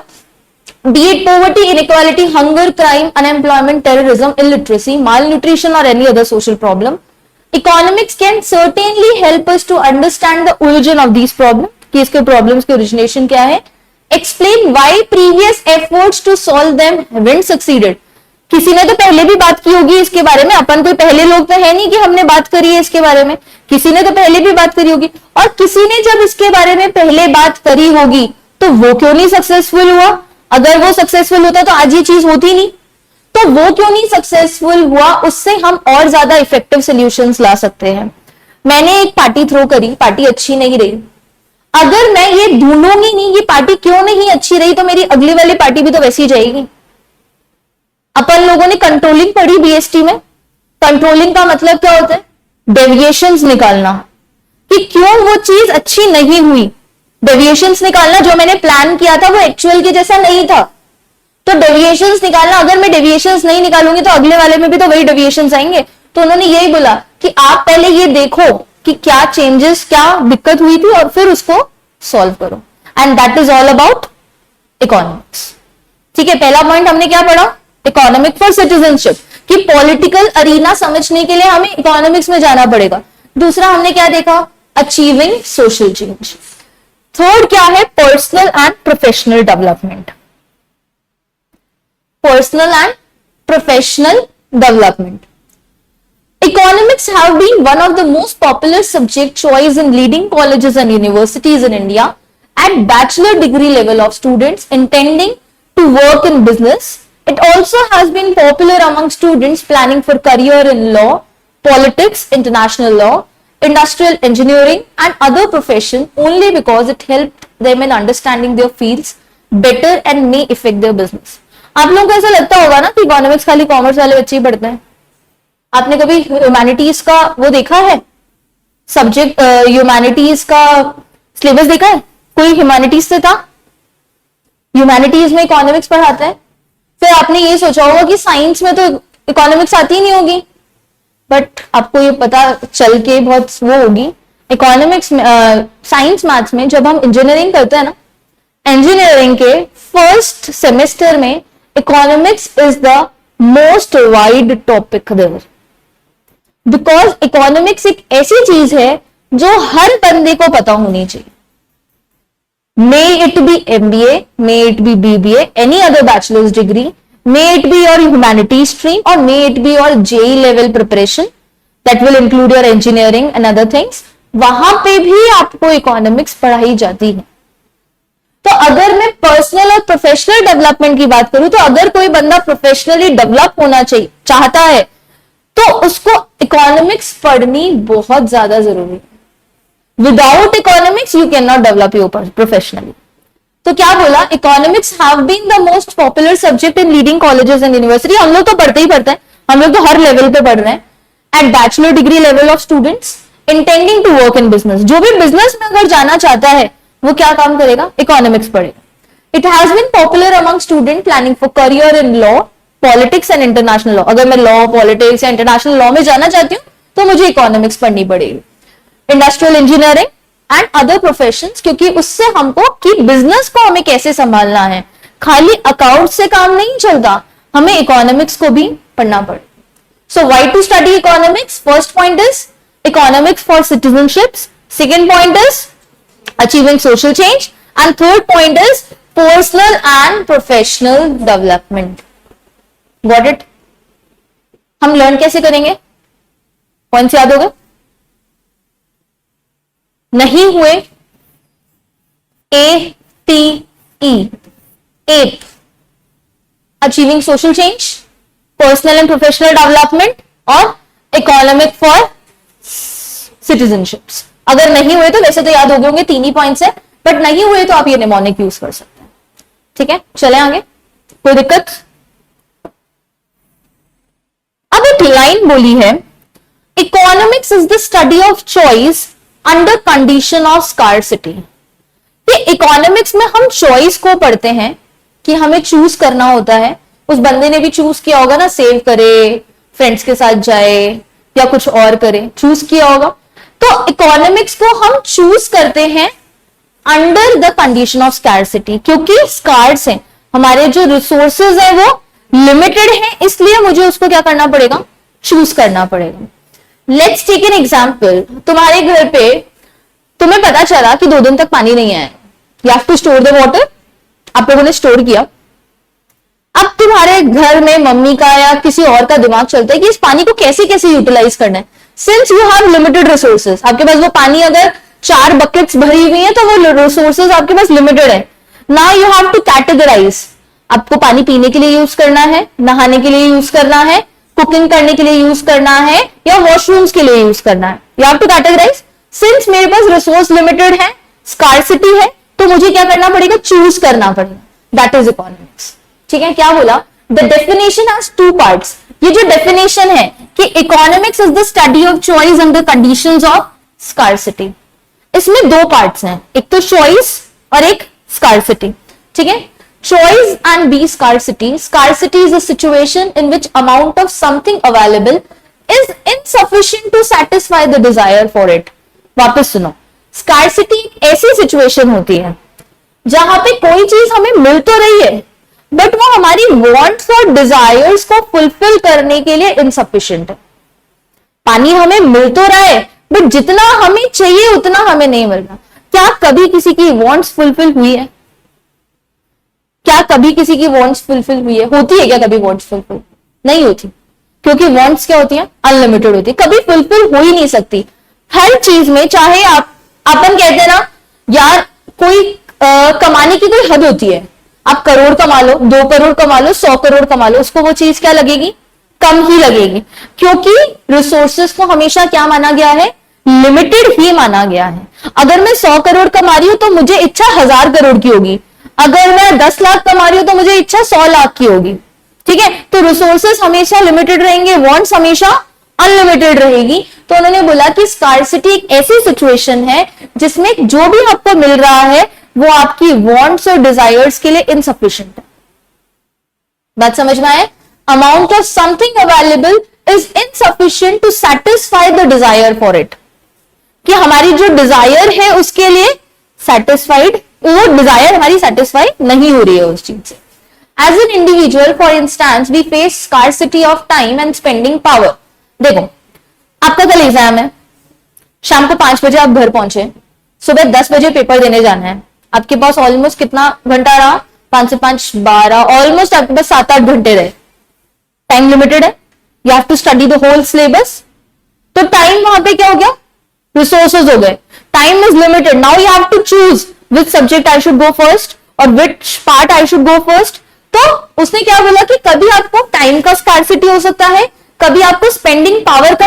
B it poverty, inequality, hunger, crime, unemployment, terrorism, illiteracy, malnutrition or any other social problem, economics can certainly help us to understand the origin of these problems, कि इसके प्रॉब्लम्स के ओरिजिनेशन क्या है, explain why previous efforts to solve them haven't succeeded. किसी ने तो पहले भी बात की होगी इसके बारे में, अपन कोई पहले लोग तो है नहीं कि हमने बात करी है इसके बारे में, किसी ने तो पहले भी बात करी होगी, और किसी ने जब इसके बारे में पहले बात करी होगी तो वो क्यों नहीं सक्सेसफुल हुआ? अगर वो सक्सेसफुल होता तो आज ये चीज होती नहीं। तो तो वो क्यों नहीं सक्सेसफुल हुआ, उससे हम और ज्यादा इफेक्टिव सॉल्यूशंस ला सकते हैं। मैंने एक पार्टी थ्रो करी, पार्टी अच्छी नहीं रही, अगर मैं ये ढूंढूंगी नहीं ये पार्टी क्यों नहीं अच्छी रही, तो मेरी अगली वाली पार्टी भी तो वैसी जाएगी। अपन लोगों ने कंट्रोलिंग पढ़ी बीएसटी में। कंट्रोलिंग का मतलब क्या होता है? डेविएशंस निकालना, कि क्यों वो चीज अच्छी नहीं हुई। डेविएशंस निकालना, जो मैंने प्लान किया था वो एक्चुअल के जैसा नहीं था, तो डेविएशंस निकालना। अगर मैं डेविएशंस नहीं निकालूंगी तो अगले वाले में भी तो वही डेविएशंस आएंगे। तो उन्होंने यही बोला कि आप पहले ये देखो कि क्या चेंजेस, क्या दिक्कत हुई थी, और फिर उसको सॉल्व करो। And that is all about economics. ठीक है, पहला पॉइंट हमने क्या पढ़ा? इकोनॉमिक फॉर सिटीजनशिप, कि पॉलिटिकल अरीना समझने के लिए हमें इकोनॉमिक्स में जाना पड़ेगा। दूसरा हमने क्या देखा? Achieving social change. थर्ड क्या है? Personal and professional development. Personal and professional development. Economics have been one of the most popular subject choice in leading colleges and universities in India at bachelor degree level of students intending to work in business. It also has been popular among students planning for career in law, politics, international law, industrial engineering and other profession only because it helped them in understanding their fields better and may affect their business. आप लोगों को ऐसा लगता होगा ना कि इकोनॉमिक्स खाली कॉमर्स वाले बच्चे ही पढ़ते हैं। आपने कभी ह्यूमैनिटीज का वो देखा है सब्जेक्ट? ह्यूमैनिटीज का सिलेबस देखा है? कोई ह्यूमैनिटीज से था? ह्यूमैनिटीज में इकोनॉमिक्स पढ़ाता है। फिर आपने ये सोचा होगा कि साइंस में तो इकोनॉमिक्स आती ही नहीं होगी, बट आपको ये पता चल के बहुत वो होगी। इकोनॉमिक्स में, साइंस मैथ्स में जब हम इंजीनियरिंग करते हैं ना, इंजीनियरिंग के फर्स्ट सेमेस्टर में economics is the most wide topic there, because economics एक ऐसी चीज है जो हर बंदे को पता होनी चाहिए। May it be MBA, may it be BBA, any other bachelor's degree, may it be your humanity stream, और may it be your JEE level preparation that will include your engineering and other things, वहां पे भी आपको इकोनॉमिक्स पढ़ाई जाती है। तो अगर मैं पर्सनल और प्रोफेशनल डेवलपमेंट की बात करूं, तो अगर कोई बंदा प्रोफेशनली डेवलप होना चाहिए चाहता है तो उसको इकोनॉमिक्स पढ़नी बहुत ज्यादा जरूरी है। Without economics you can not develop your professionally. तो क्या बोला? Economics have been the most popular subject in leading colleges and university. हम लोग तो पढ़ते ही पढ़ते हैं, हम लोग तो हर लेवल पे पढ़ रहे हैं। At bachelor degree level of students intending to work in business, जो भी बिजनेस में अगर जाना चाहता है वो क्या काम करेगा? इकोनॉमिक्स पढ़ेगा। It has been popular among student planning for career in law, politics and international law. अगर मैं लॉ, पॉलिटिक्स या इंटरनेशनल लॉ में जाना चाहती हूँ तो मुझे इकोनॉमिक्स पढ़नी पड़ेगी। Industrial engineering and other professions, क्योंकि उससे हमको कि बिजनेस को हमें कैसे संभालना है, खाली अकाउंट से काम नहीं चलता, हमें इकोनॉमिक्स को भी पढ़ना पड़े। So why to study economics? First point is economics for citizenship, second point is achieving social change, and third point is personal and professional development. Got it? हम लर्न कैसे करेंगे? पॉइंट्स याद हो गए? नहीं हुए? ATE, APE, achieving social change, personal and professional development, और economic for citizenships. अगर नहीं हुए तो वैसे तो याद हो गए होंगे, 3 ही पॉइंट्स है, बट नहीं हुए तो आप ये निमोनिक यूज कर सकते हैं। ठीक है, चले आगे, कोई दिक्कत? अब एक लाइन बोली है, economics is the study of choice under condition of scarcity. ये इकोनॉमिक्स में हम चॉइस को पढ़ते हैं कि हमें चूज करना होता है। उस बंदे ने भी चूज किया होगा ना, सेव करे, फ्रेंड्स के साथ जाए या कुछ और करे, चूज किया होगा। तो इकोनॉमिक्स को हम चूज करते हैं under the condition of scarcity, क्योंकि स्कार्स हैं, हमारे जो रिसोर्सेज है वो लिमिटेड है, इसलिए मुझे उसको क्या करना पड़ेगा? चूज करना पड़ेगा। Let's take an example. तुम्हारे घर पे तुम्हें पता चला कि 2 दिन तक पानी नहीं आया, you have to store the water. आप लोगों ने स्टोर किया। अब तुम्हारे घर में मम्मी का या किसी और का दिमाग चलता है कि इस पानी को कैसे कैसे यूटिलाइज करना है। Since you have limited resources, आपके पास वो पानी अगर 4 बकेट्स भरी हुई है तो वो रिसोर्सेज आपके पास लिमिटेड है। Now you have to categorise. आपको पानी पीने के लिए यूज करना है, नहाने के लिए यूज करना है, कुकिंग करने के लिए यूज करना है, या वॉशरूम्स के लिए यूज करना है। You have to categorise. Since मेरे पास रिसोर्स लिमिटेड है, स्कार्सिटी है, तो मुझे क्या करना पड़ेगा, चूज करना पड़ेगा। That is economics. ठीक है, क्या बोला, the definition has two parts. ये जो डेफिनेशन है कि economics is the study of choice under conditions of scarcity, इसमें दो पार्ट्स हैं, एक तो चॉइस और एक स्कार्सिटी। ठीक है, choice and B scarcity. Scarcity is a situation in which amount of something available is insufficient to satisfy the desire for it. वापस सुनो, scarcity एक ऐसी situation होती है जहां पे कोई चीज हमें मिल तो रही है बट वो हमारी wants और desires को fulfill करने के लिए insufficient है। पानी हमें मिल तो रहा है बट जितना हमें चाहिए उतना हमें नहीं मिल रहा। क्या कभी किसी की wants fulfill हुई है? क्या कभी किसी की वांट्स फुलफिल हुई है? होती है क्या कभी वांट्स फुलफिल? नहीं होती, क्योंकि वांट्स क्या होती हैं, अनलिमिटेड होती है, कभी फुलफिल हो ही नहीं सकती। हर चीज में, चाहे अपन कहते हैं ना यार, कोई कमाने की कोई हद होती है, आप करोड़ कमा लो, 2 करोड़ कमा लो, 100 करोड़ कमा लो, उसको वो चीज क्या लगेगी, कम ही लगेगी, क्योंकि रिसोर्सेस को हमेशा क्या माना गया है, लिमिटेड ही माना गया है। अगर मैं 100 करोड़ कमा रही हूं तो मुझे इच्छा 1000 करोड़ की होगी, अगर मैं 10 लाख कमा रही हूं तो मुझे इच्छा 100 लाख की होगी। ठीक है, तो रिसोर्सेस हमेशा लिमिटेड रहेंगे, वांट्स हमेशा अनलिमिटेड रहेगी। तो उन्होंने बोला कि स्कार्सिटी एक ऐसी सिचुएशन है जिसमें जो भी आपको मिल रहा है वो आपकी वांट्स और डिजायर्स के लिए इनसफिशिएंट है। बात समझ में आए? Amount of something available is insufficient to satisfy the desire for it, कि हमारी जो डिजायर है उसके लिए सेटिस्फाइड, वो डिजायर हमारी सेटिस्फाई नहीं हो रही है उस चीज से। As an individual for instance we face scarcity of time and spending power. देखो, आपका कल एग्जाम है, शाम को 5 बजे आप घर पहुंचे, सुबह 10 बजे पेपर देने जाना है, आपके पास ऑलमोस्ट कितना घंटा रहा, 5 से 5 12, ऑलमोस्ट आपके पास 7-8 घंटे रहे। टाइम लिमिटेड है, you have to study the whole syllabus, तो टाइम वहां पे क्या हो गया, रिसोर्सेज हो गए। Time is limited, now you have to choose which subject I should go first और which part I should go first। तो उसने क्या बोला कि कभी आपको टाइम का स्कार्सिटी हो सकता है, कभी आपको स्पेंडिंग पावर का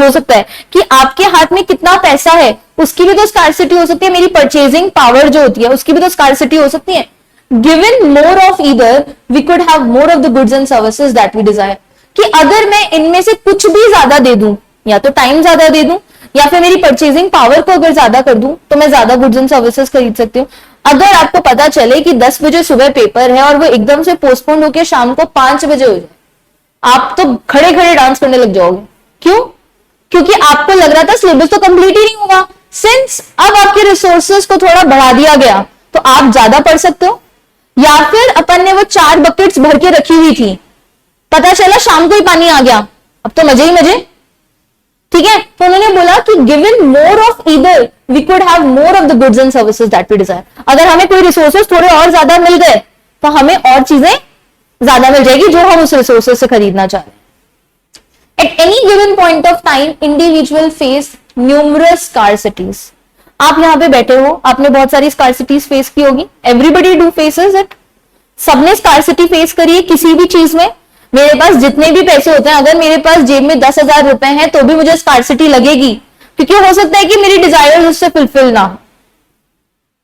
हो सकता है, कि आपके हाथ में कितना पैसा है उसकी भी तो स्कार्सिटी हो सकती है, मेरी परचेजिंग पावर जो होती है उसकी भी तो स्कार्सिटी हो सकती है। Given more of either we could have more of the goods and services that we desire, कि अगर मैं इनमें से कुछ भी ज्यादा दे दूं, या तो टाइम ज्यादा दे दूं या फिर मेरी परचेजिंग पावर को अगर ज्यादा कर दूं तो मैं ज्यादा गुड्स एंड सर्विसेज खरीद सकती हूँ। अगर आपको पता चले कि 10 बजे सुबह पेपर है और वो एकदम से पोस्टपोन होकर शाम को 5 बजे हो जाए, आप तो खड़े खड़े डांस करने लग जाओगे। क्यों? क्योंकि आपको लग रहा था सिलेबस तो कंप्लीट ही नहीं होगा। सिंस अब आपके रिसोर्सेज को थोड़ा बढ़ा दिया गया तो आप ज्यादा पढ़ सकते हो, या फिर अपन ने वो 4 बकेट्स भर के रखी हुई थी, पता चला शाम को ही पानी आ गया, अब तो मजे ही मजे। ठीक है, तो उन्होंने बोला कि given more of either we could have more of the goods and services that we desire. अगर हमें कोई रिसोर्सेज थोड़े और ज्यादा मिल गए तो हमें और चीजें ज्यादा मिल जाएगी जो हम उस रिसोर्सेज से खरीदना चाह रहे हैं। At any given point of time individual face numerous scarcities. आप यहां पे बैठे हो, आपने बहुत सारी स्कार्सिटीज फेस की होगी, एवरीबडी डू फेसेस इट, सबने स्कार्सिटी फेस करी है किसी भी चीज में। मेरे पास जितने भी पैसे होते हैं, अगर मेरे पास जेब में 10,000 रुपए हैं तो भी मुझे स्कार्सिटी लगेगी, क्योंकि हो सकता है कि मेरी डिजायर उससे फुलफिल ना हो।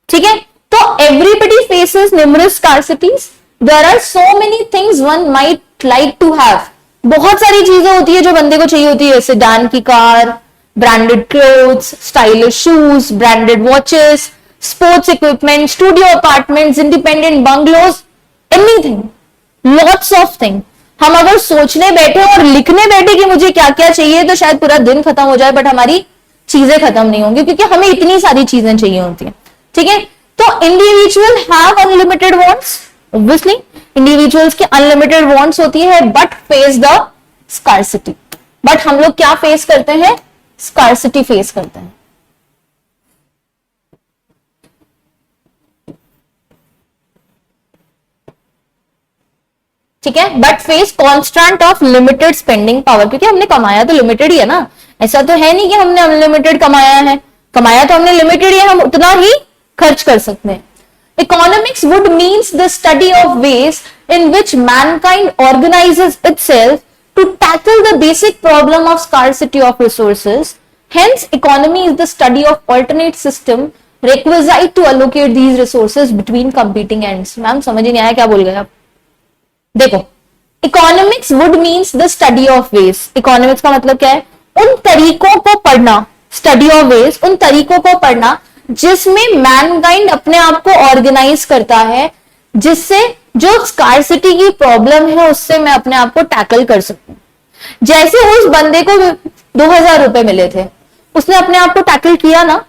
ठीक है, तो everybody faces numerous scarcities. There are so many things one might like to have. बहुत सारी चीजें होती है जो बंदे को चाहिए होती है, जैसे डान की car, branded clothes, stylish shoes, branded watches, sports equipment, studio apartments, independent bungalows, anything, lots of thing. हम अगर सोचने बैठे और लिखने बैठे कि मुझे क्या क्या चाहिए तो शायद पूरा दिन खत्म हो जाए, बट हमारी चीजें खत्म नहीं होंगी, क्योंकि हमें इतनी सारी चीजें चाहिए होती हैं। ठीक है, तो individual have unlimited wants, obviously individuals की अनलिमिटेड वांट्स होती है, but face the scarcity. But हम लोग क्या फेस करते हैं? स्कार्सिटी फेस करते हैं। ठीक है, but face constant of limited spending power, क्योंकि हमने कमाया तो लिमिटेड ही है ना, ऐसा तो है नहीं कि हमने अनलिमिटेड कमाया है, कमाया तो हमने लिमिटेड ही है, हम उतना ही खर्च कर सकते हैं। Economics would means the study of ways in which mankind organizes itself to tackle the basic problem of scarcity of resources. Hence, economy is the study of alternate system requisite to allocate these resources between competing ends. Ma'am समझ नहीं आया क्या बोल गए आप? देखो, economics would means the study of veg. Economics का मतलब क्या है? उन तरीकों को पढ़ना, स्टडी ऑफ वेज, उन तरीकों को पढ़ना जिसमें मैनकाइंड अपने आप को ऑर्गेनाइज करता है, जिससे जो स्कार्सिटी की प्रॉब्लम है उससे मैं अपने आप को टैकल कर सकूं. जैसे उस बंदे को 2000 रुपए मिले थे, उसने अपने आप को टैकल किया ना,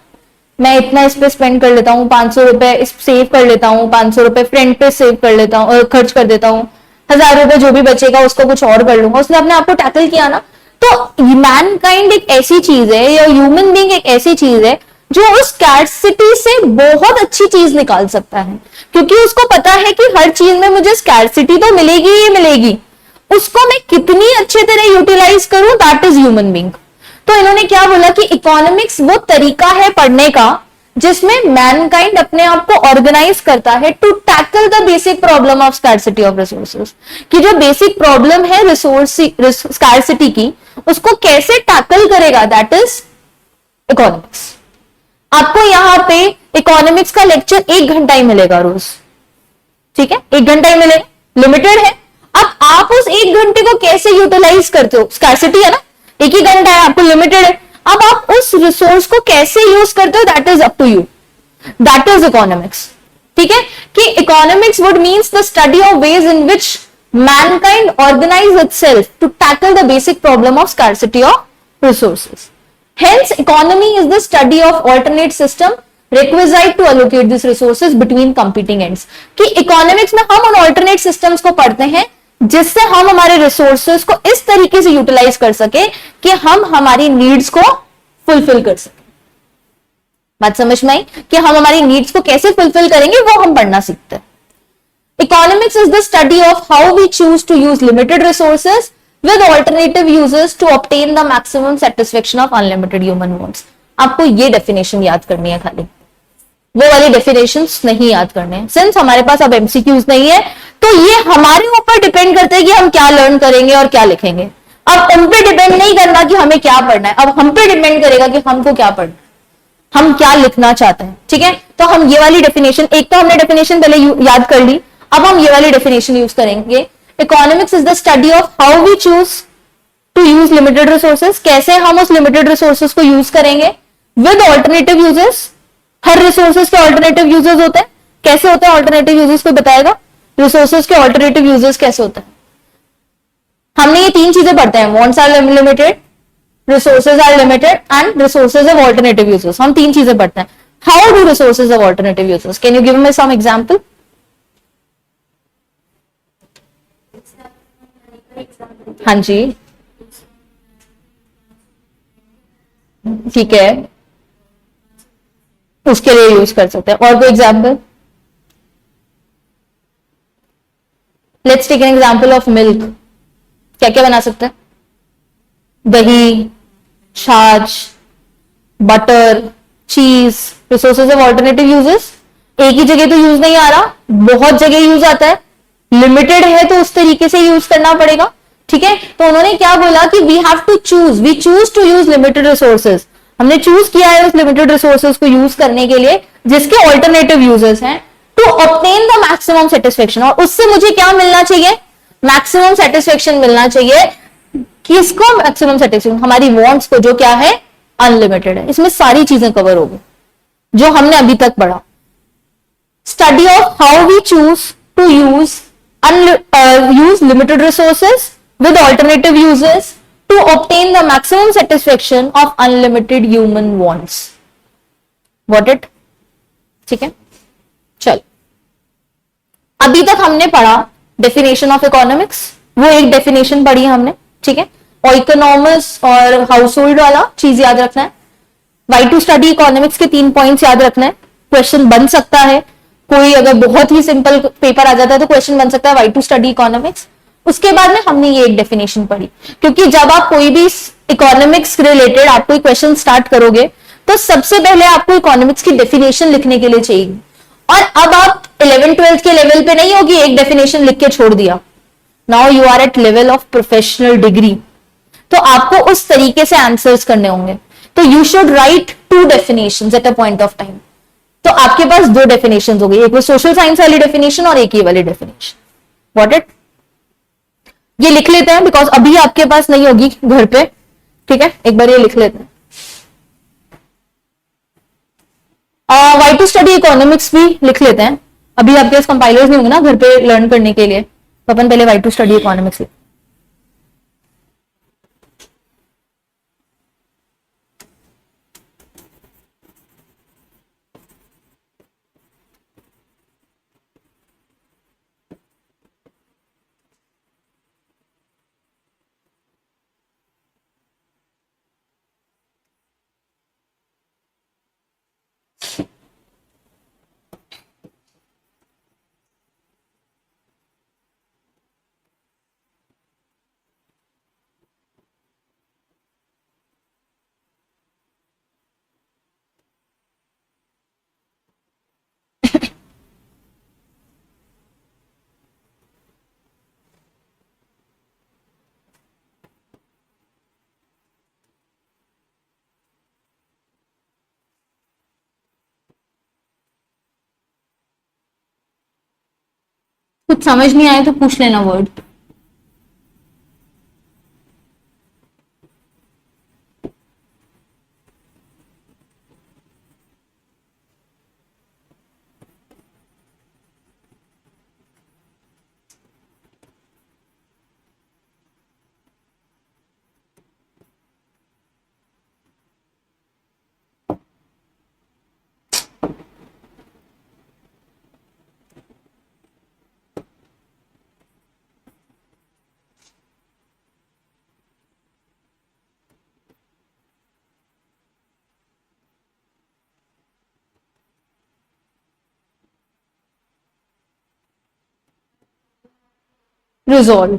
मैं इतना इस पे स्पेंड कर लेता हूँ, 500 रुपए इस सेव कर लेता हूँ, 500 रुपए फ्रेंड पे सेव कर लेता हूँ, खर्च कर देता हूँ, 1000 रुपए जो भी बचेगा उसको कुछ और कर लूंगा. उसने अपने आप को टैकल किया ना. तो मैनकाइंड एक ऐसी चीज है, या ह्यूमन बीइंग एक ऐसी चीज है जो उस स्कैर्सिटी से बहुत अच्छी चीज निकाल सकता है, क्योंकि उसको पता है कि हर चीज में मुझे स्कैर्सिटी तो मिलेगी ही मिलेगी, उसको मैं कितनी अच्छे तरह यूटिलाइज करूं, दैट इज ह्यूमन बीइंग. तो इन्होंने क्या बोला कि इकोनॉमिक्स वो तरीका है पढ़ने का जिसमें मैनकाइंड अपने आप को ऑर्गेनाइज करता है to tackle the basic problem of scarcity of resources. कि जो बेसिक प्रॉब्लम है रिसोर्स स्कैर्सिटी की, उसको कैसे टैकल करेगा, दैट इज इकोनॉमिक्स. आपको यहां पे इकोनॉमिक्स का लेक्चर 1 घंटा ही मिलेगा रोज, ठीक है, 1 घंटा ही मिलेगा, लिमिटेड है. अब आप उस 1 घंटे को कैसे यूटिलाइज करते हो, स्कैर्सिटी है ना, 1 ही घंटा है, आपको लिमिटेड है. अब आप उस रिसोर्स को कैसे यूज करते हो, that is up to you, that is economics. ठीक है, कि economics would means the study of ways in which mankind organise itself to tackle the basic problem of scarcity of resources. Hence, economy is the study of alternate system requisite to allocate these resources between competing ends. कि इकोनॉमिक्स में हम उन alternate systems को पढ़ते हैं जिससे हम हमारे रिसोर्सेज को इस तरीके से यूटिलाइज कर सके कि हम हमारी नीड्स को फुलफिल कर सके. बात समझ में आई कि हम हमारी नीड्स को कैसे फुलफिल करेंगे, वो हम पढ़ना सीखते हैं. Economics is the study of how we choose to use limited resources with alternative uses to obtain the maximum satisfaction of unlimited human wants. आपको ये डेफिनेशन याद करनी है, खाली वो वाली डेफिनेशंस नहीं याद करने हैं. सिंस हमारे पास अब एमसीक्यूज नहीं है, तो ये हमारे ऊपर डिपेंड करता है कि हम क्या लर्न करेंगे और क्या लिखेंगे. अब उन पे डिपेंड नहीं करना कि हमें क्या पढ़ना है, अब हम पे डिपेंड करेगा कि हमको क्या पढ़ना है, हम क्या लिखना चाहते हैं. ठीक है, तो हम ये वाली डेफिनेशन, एक तो हमने डेफिनेशन पहले याद कर ली, अब हम ये वाली डेफिनेशन यूज करेंगे. Economics is the study of how we choose to use limited resources. कैसे हम उस limited resources को यूज करेंगे with alternative uses. Her resources के alternative uses होते हैं. कैसे होते हैं alternative uses, कोई बताएगा? resources के alternative uses कैसे होते हैं? हमने ये 3 चीजें पढ़ते हैं, wants are limited, resources are limited and resources have alternative uses. हम 3 चीजें पढ़ते हैं. How do resources have alternative uses? Can you give me some example? हाँ जी, ठीक है, उसके लिए यूज कर सकते हैं. और कोई example? Let's take an example of milk. क्या क्या बना सकते हैं? दही, छाछ, butter, cheese. Resources of alternative uses. एक ही जगह तो यूज नहीं आ रहा, बहुत जगह यूज आता है. लिमिटेड है तो उस तरीके से यूज करना पड़ेगा. ठीक है, तो उन्होंने क्या बोला कि we have to choose, we choose to use limited resources. हमने चूज किया है उस लिमिटेड रिसोर्सेज को यूज करने के लिए जिसके ऑल्टरनेटिव यूजेस हैं, to obtain the maximum satisfaction. और उससे मुझे क्या मिलना चाहिए? मैक्सिमम सेटिस्फेक्शन मिलना चाहिए. किसको मैक्सिमम सेटिस्फेक्शन? हमारी वांट्स को, जो क्या है, अनलिमिटेड है. इसमें सारी चीजें कवर हो गई जो हमने अभी तक पढ़ा. Study of how we choose to use limited resources with alternative uses to obtain the maximum satisfaction of unlimited human wants. Got it? ठीक है, चल. अभी तक हमने पढ़ा डेफिनेशन ऑफ इकोनॉमिक्स, वो एक डेफिनेशन पढ़ी हमने. ठीक है, और इकोनॉमिक्स और हाउस होल्ड वाला चीज याद रखना है. वाई टू स्टडी इकोनॉमिक्स के 3 पॉइंट्स याद रखना है. क्वेश्चन बन सकता है, कोई अगर बहुत ही सिंपल पेपर आ जाता है तो क्वेश्चन बन सकता है वाई टू स्टडी इकोनॉमिक्स. उसके बाद में हमने ये एक डेफिनेशन पढ़ी, क्योंकि जब आप कोई भी इकोनॉमिक्स रिलेटेड आप कोई क्वेश्चन स्टार्ट करोगे तो सबसे पहले आपको इकोनॉमिक्स की डेफिनेशन लिखने के लिए चाहिए. और अब आप 11th-12th के लेवल पे नहीं होगी, एक डेफिनेशन लिख के छोड़ दिया. Now you are at level of professional degree. तो आपको उस तरीके से आंसर्स करने होंगे. तो you should write 2 definitions at a point of time. तो आपके पास 2 डेफिनेशन हो गई, एक वो सोशल साइंस वाली डेफिनेशन और एक ये वाली डेफिनेशन. व्हाट इट, ये लिख लेते हैं बिकॉज अभी आपके पास नहीं होगी घर पे. ठीक है, एक बार ये लिख लेते हैं. वाई टू स्टडी इकोनॉमिक्स भी लिख लेते हैं. अभी आपके पास कंपाइलर्स नहीं होंगे ना घर पे लर्न करने के लिए, तो अपन पहले वाई टू स्टडी इकोनॉमिक्स लिख. कुछ समझ नहीं आए तो पूछ लेना वर्ड. रिजॉल्व.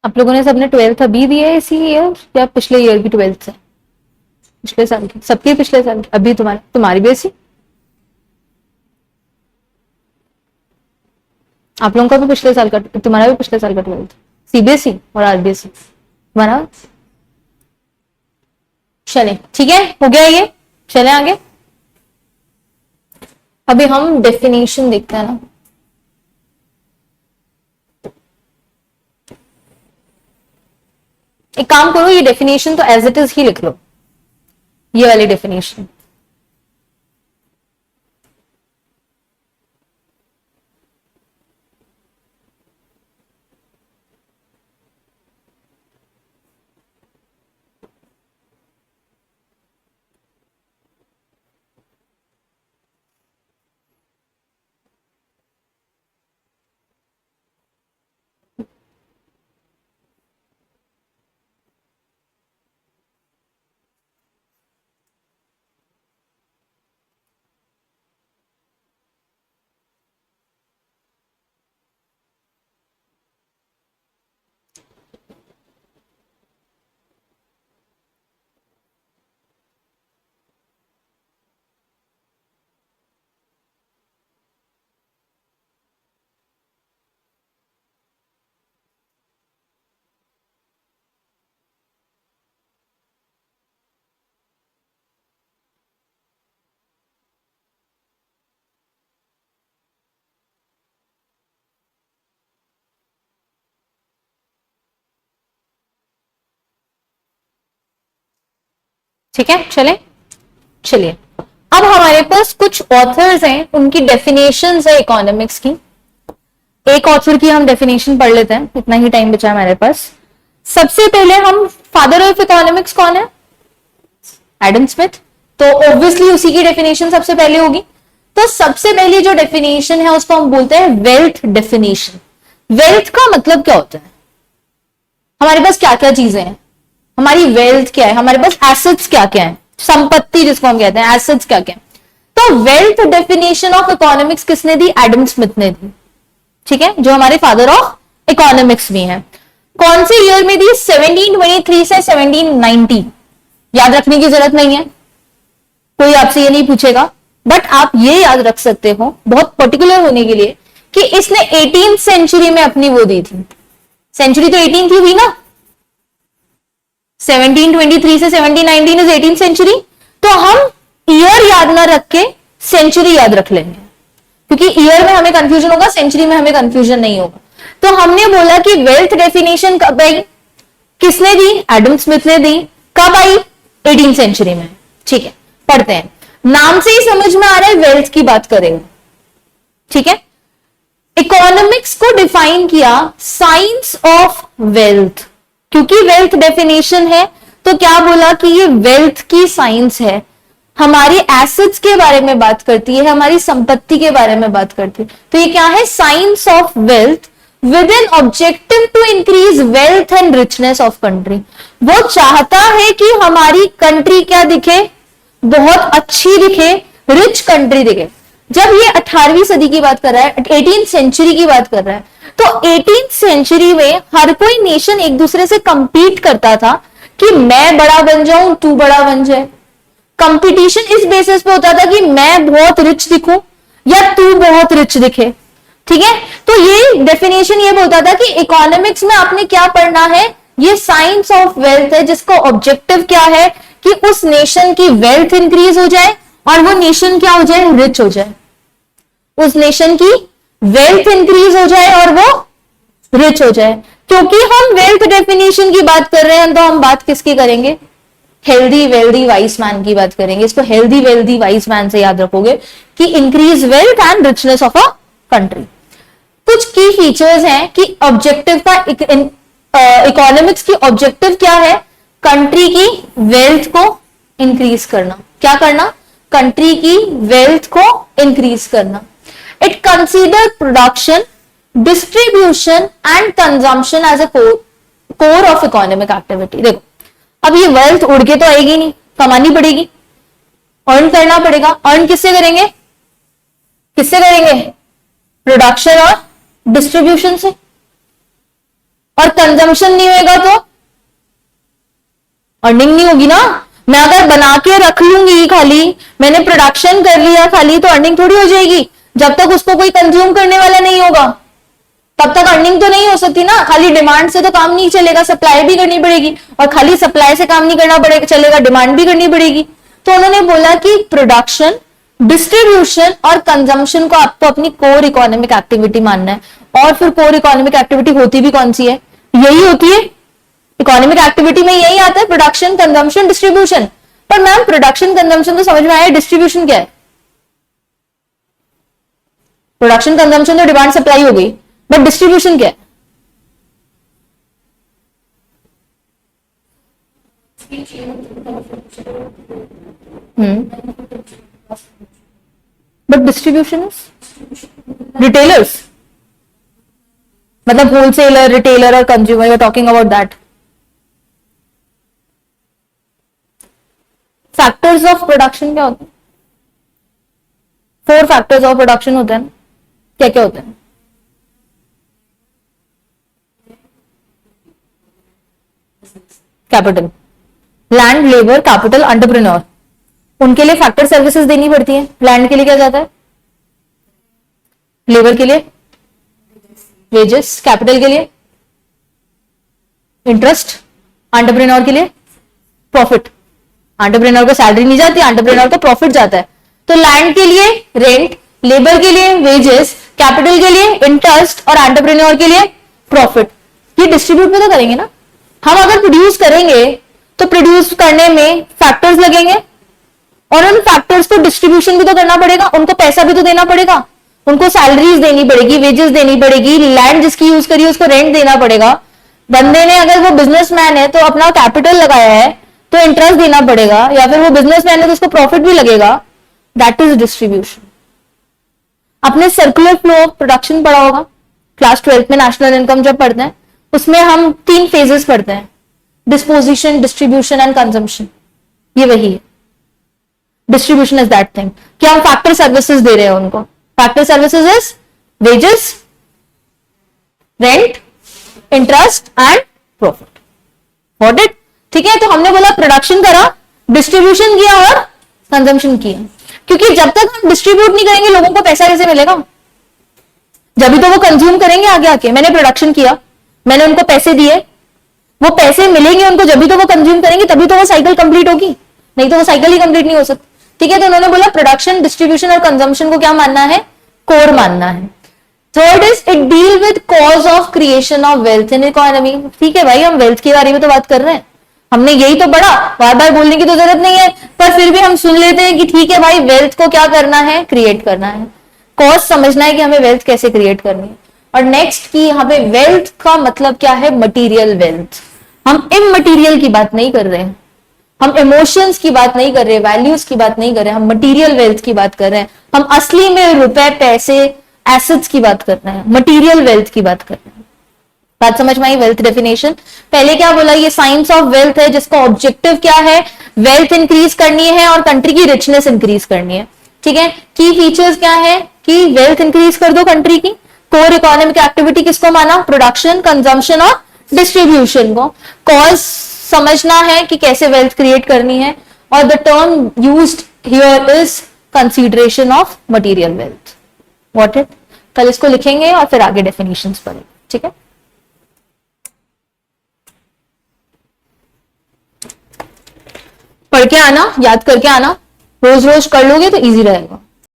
आप लोगों ने सबने 12th अभी दिया है इसी ईयर या पिछले ईयर की 12th से? पिछले साल की सबकी, पिछले साल की अभी तुम्हारी भी ऐसी? आप लोगों का भी पिछले साल का, तुम्हारा भी पिछले साल का 12th सीबीएसई और आरबीएसई तुम्हारा? चले ठीक है, हो गया ये, चले आगे। अभी हम डेफिनेशन देखते हैं ना। एक काम करो, ये डेफिनेशन तो एज इट इज ही लिख लो, ये वाली डेफिनेशन। ठीक है, चले चलिए। अब हमारे पास कुछ ऑथर्स हैं, उनकी डेफिनेशंस है इकोनॉमिक्स की। एक ऑथर की हम डेफिनेशन पढ़ लेते हैं, इतना ही टाइम बचा है हमारे पास। सबसे पहले हम, फादर ऑफ इकोनॉमिक्स कौन है? एडम स्मिथ, तो ऑब्वियसली उसी की डेफिनेशन सबसे पहले होगी। तो सबसे पहली जो डेफिनेशन है उसको हम बोलते हैं वेल्थ डेफिनेशन। वेल्थ का मतलब क्या होता है? हमारे पास क्या क्या चीजें हैं, हमारी वेल्थ क्या है, हमारे पास एसेट्स क्या क्या है, संपत्ति जिसको हम कहते हैं, एसेट्स क्या क्या है। तो वेल्थ डेफिनेशन ऑफ इकोनॉमिक्स किसने दी? एडम स्मिथ ने दी। ठीक है, जो हमारे फादर ऑफ इकोनॉमिक्स भी हैं। कौन से ईयर में दी? 1723 से 1790। याद रखने की जरूरत नहीं है, कोई आपसे ये नहीं पूछेगा, बट आप ये याद रख सकते हो बहुत पर्टिकुलर होने के लिए कि इसने 18th सेंचुरी में अपनी वो दी थी। सेंचुरी तो 18 थी हुई ना, 1723 से 1719 इज 18th सेंचुरी। तो हम ईयर याद ना रख के सेंचुरी याद रख लेंगे, क्योंकि ईयर में हमें कंफ्यूजन होगा, सेंचुरी में हमें कंफ्यूजन नहीं होगा। तो हमने बोला कि वेल्थ डेफिनेशन कब आई, किसने दी? एडम स्मिथ ने दी। कब आई? 18th सेंचुरी में। ठीक है, पढ़ते हैं। नाम से ही समझ में आ रहा है वेल्थ की बात करेंगे। ठीक है, इकोनॉमिक्स को डिफाइन किया साइंस ऑफ वेल्थ, क्योंकि वेल्थ डेफिनेशन है तो क्या बोला कि ये वेल्थ की साइंस है, हमारी एसेट्स के बारे में बात करती है, हमारी संपत्ति के बारे में बात करती है। तो ये क्या है? Science of wealth with an objective to increase wealth and richness of country. वो चाहता है कि हमारी कंट्री क्या दिखे? बहुत अच्छी दिखे, रिच कंट्री दिखे। जब ये 18वीं सदी की बात कर रहा है, 18th सेंचुरी की बात कर रहा है, तो 18th सेंचुरी में हर कोई नेशन एक दूसरे से कंपीट करता था कि मैं बड़ा बन जाऊं, तू बड़ा बन जाए। कंपटीशन इस बेसिस पे होता था कि मैं बहुत रिच दिखूं या तू बहुत रिच दिखे। ठीक है, तो ये डेफिनेशन ये बोलता था कि इकोनॉमिक्स में आपने क्या पढ़ना है, ये साइंस ऑफ वेल्थ है, जिसका ऑब्जेक्टिव क्या है कि उस नेशन की वेल्थ इंक्रीज हो जाए और वो नेशन क्या हो जाए? रिच हो जाए। उस नेशन की वेल्थ इंक्रीज हो जाए और वो रिच हो जाए। क्योंकि हम वेल्थ डेफिनेशन की बात कर रहे हैं, तो हम बात किसकी करेंगे? हेल्दी वेल्दी वाइज मैन की बात करेंगे। इसको हेल्दी वेल्दी वाइज मैन से याद रखोगे कि increase wealth and richness of a country. कुछ की फीचर्स हैं कि ऑब्जेक्टिव का, इकोनॉमिक्स की ऑब्जेक्टिव क्या है? कंट्री की वेल्थ को इंक्रीज करना। क्या करना? कंट्री की वेल्थ को इंक्रीज करना। It consider production, distribution and consumption as a core of economic activity. देखो, अब ये वेल्थ उड़ के तो आएगी नहीं, कमानी पड़ेगी, अर्न करना पड़ेगा। अर्न किससे करेंगे? किससे करेंगे? प्रोडक्शन और डिस्ट्रीब्यूशन से। और कंजम्पशन नहीं होएगा तो अर्निंग नहीं होगी ना। मैं अगर बना के रख लूंगी खाली, मैंने प्रोडक्शन कर लिया खाली, तो अर्निंग थोड़ी हो जाएगी। जब तक उसको कोई कंज्यूम करने वाला नहीं होगा तब तक अर्निंग तो नहीं हो सकती ना। खाली डिमांड से तो काम नहीं चलेगा, सप्लाई भी करनी पड़ेगी, और खाली सप्लाई से काम नहीं करना पड़ेगा चलेगा, डिमांड भी करनी पड़ेगी। तो उन्होंने बोला कि प्रोडक्शन, डिस्ट्रीब्यूशन और कंजम्पशन को आपको अपनी कोर इकोनॉमिक एक्टिविटी मानना है। और फिर कोर इकोनॉमिक एक्टिविटी होती भी कौन सी है? यही होती है इकोनॉमिक एक्टिविटी में, यही आता है प्रोडक्शन, कंजम्पशन, डिस्ट्रीब्यूशन। पर मैम प्रोडक्शन कंजम्पशन तो समझ में आया, डिस्ट्रीब्यूशन क्या है? प्रोडक्शन कंजम्पशन तो डिमांड सप्लाई हो गई, बट डिस्ट्रीब्यूशन क्या है? बट डिस्ट्रीब्यूशन इज रिटेलर्स, मतलब होलसेलर, रिटेलर और consumer, you are talking about that. Factors of production क्या होते हैं? 4 फैक्टर्स ऑफ प्रोडक्शन होते हैं, क्या क्या होते हैं? Capital, land, labour, capital, entrepreneur. उनके लिए फैक्टर सर्विसेज देनी पड़ती है। लैंड के लिए क्या जाता है? लेबर के लिए वेजेस, कैपिटल के लिए इंटरेस्ट, एंटरप्रेन्योर के लिए प्रॉफिट। एंटरप्रेन्योर को सैलरी नहीं जाती, एंटरप्रेन्योर को प्रॉफिट जाता है। तो लैंड के लिए रेंट, लेबर के लिए वेजेस, कैपिटल के लिए इंटरेस्ट और एंटरप्रेन्योर के लिए प्रॉफिट। ये डिस्ट्रीब्यूट में तो करेंगे ना। हम अगर प्रोड्यूस करेंगे तो प्रोड्यूस करने में फैक्टर्स लगेंगे, और उन फैक्टर्स को डिस्ट्रीब्यूशन भी तो करना पड़ेगा, उनको पैसा भी तो देना पड़ेगा, उनको सैलरीज देनी पड़ेगी, वेजेस देनी पड़ेगी, लैंड जिसकी यूज करी उसको रेंट देना पड़ेगा। बंदे ने, अगर वो बिजनेसमैन है तो अपना कैपिटल लगाया है तो इंटरेस्ट देना पड़ेगा, या फिर वो बिजनेसमैन है तो उसको प्रॉफिट भी लगेगा। That is distribution. आपने सर्कुलर फ्लो ऑफ प्रोडक्शन पढ़ा होगा क्लास 12 में, नेशनल इनकम जब पढ़ते हैं उसमें हम 3 फेजेस पढ़ते हैं, डिस्पोजिशन, डिस्ट्रीब्यूशन एंड कंजम्पशन। ये वही है। डिस्ट्रीब्यूशन इज दैट थिंग कि हम फैक्टर सर्विसेज दे रहे हैं उनको। Factor services is wages, rent, interest and profit. Got it? ठीक है। तो हमने बोला प्रोडक्शन करा, डिस्ट्रीब्यूशन किया और कंजम्पशन किया। क्योंकि जब तक हम डिस्ट्रीब्यूट नहीं करेंगे लोगों को पैसा कैसे मिलेगा? जब भी तो वो कंज्यूम करेंगे आगे आके। मैंने प्रोडक्शन किया, मैंने उनको पैसे दिए, वो पैसे मिलेंगे उनको, जब भी तो वो कंज्यूम करेंगे, तभी तो वो साइकिल कंप्लीट होगी, नहीं तो वो साइकिल ही कंप्लीट नहीं हो सकती। ठीक है। तो उन्होंने बोला प्रोडक्शन, डिस्ट्रीब्यूशन और कंजम्पशन को क्या मानना है? कोर मानना है। Third is it deal with cause of creation of wealth in economy. ठीक है भाई, हम वेल्थ के बारे में तो बात कर रहे हैं, हमने यही तो पढ़ा, बार बार बोलने की तो जरूरत नहीं है, पर फिर भी हम सुन लेते हैं कि ठीक है भाई, वेल्थ को क्या करना है? क्रिएट करना है। कॉज समझना है कि हमें वेल्थ कैसे क्रिएट करनी है। और नेक्स्ट की यहाँ पे वेल्थ का मतलब क्या है? Material wealth. हम इममटीरियल की बात नहीं कर रहे हैं, हम इमोशंस की बात नहीं कर रहे, वैल्यूज की बात नहीं कर रहे, हम मटीरियल वेल्थ की बात कर रहे हैं। हम असली में रुपए, पैसे, एसेट्स की बात कर रहे हैं, मटीरियल वेल्थ की बात कर रहे हैं। बात समझ में आई? वेल्थ डेफिनेशन पहले क्या बोला? ये साइंस ऑफ वेल्थ है जिसका ऑब्जेक्टिव क्या है? वेल्थ इंक्रीज करनी है और कंट्री की रिचनेस इंक्रीज करनी है। ठीक है। की फीचर्स क्या है? कि वेल्थ इंक्रीज कर दो कंट्री की। कोर इकोनॉमिक एक्टिविटी किसको माना? प्रोडक्शन, कंजम्पशन और डिस्ट्रीब्यूशन को। कॉज समझना है कि कैसे वेल्थ क्रिएट करनी है, और the term used here is consideration of material wealth. What it? कल इसको लिखेंगे और फिर आगे डेफिनेशंस पढ़ेंगे। ठीक है। पढ़ के आना, याद करके आना, रोज रोज कर लोगे तो इजी रहेगा।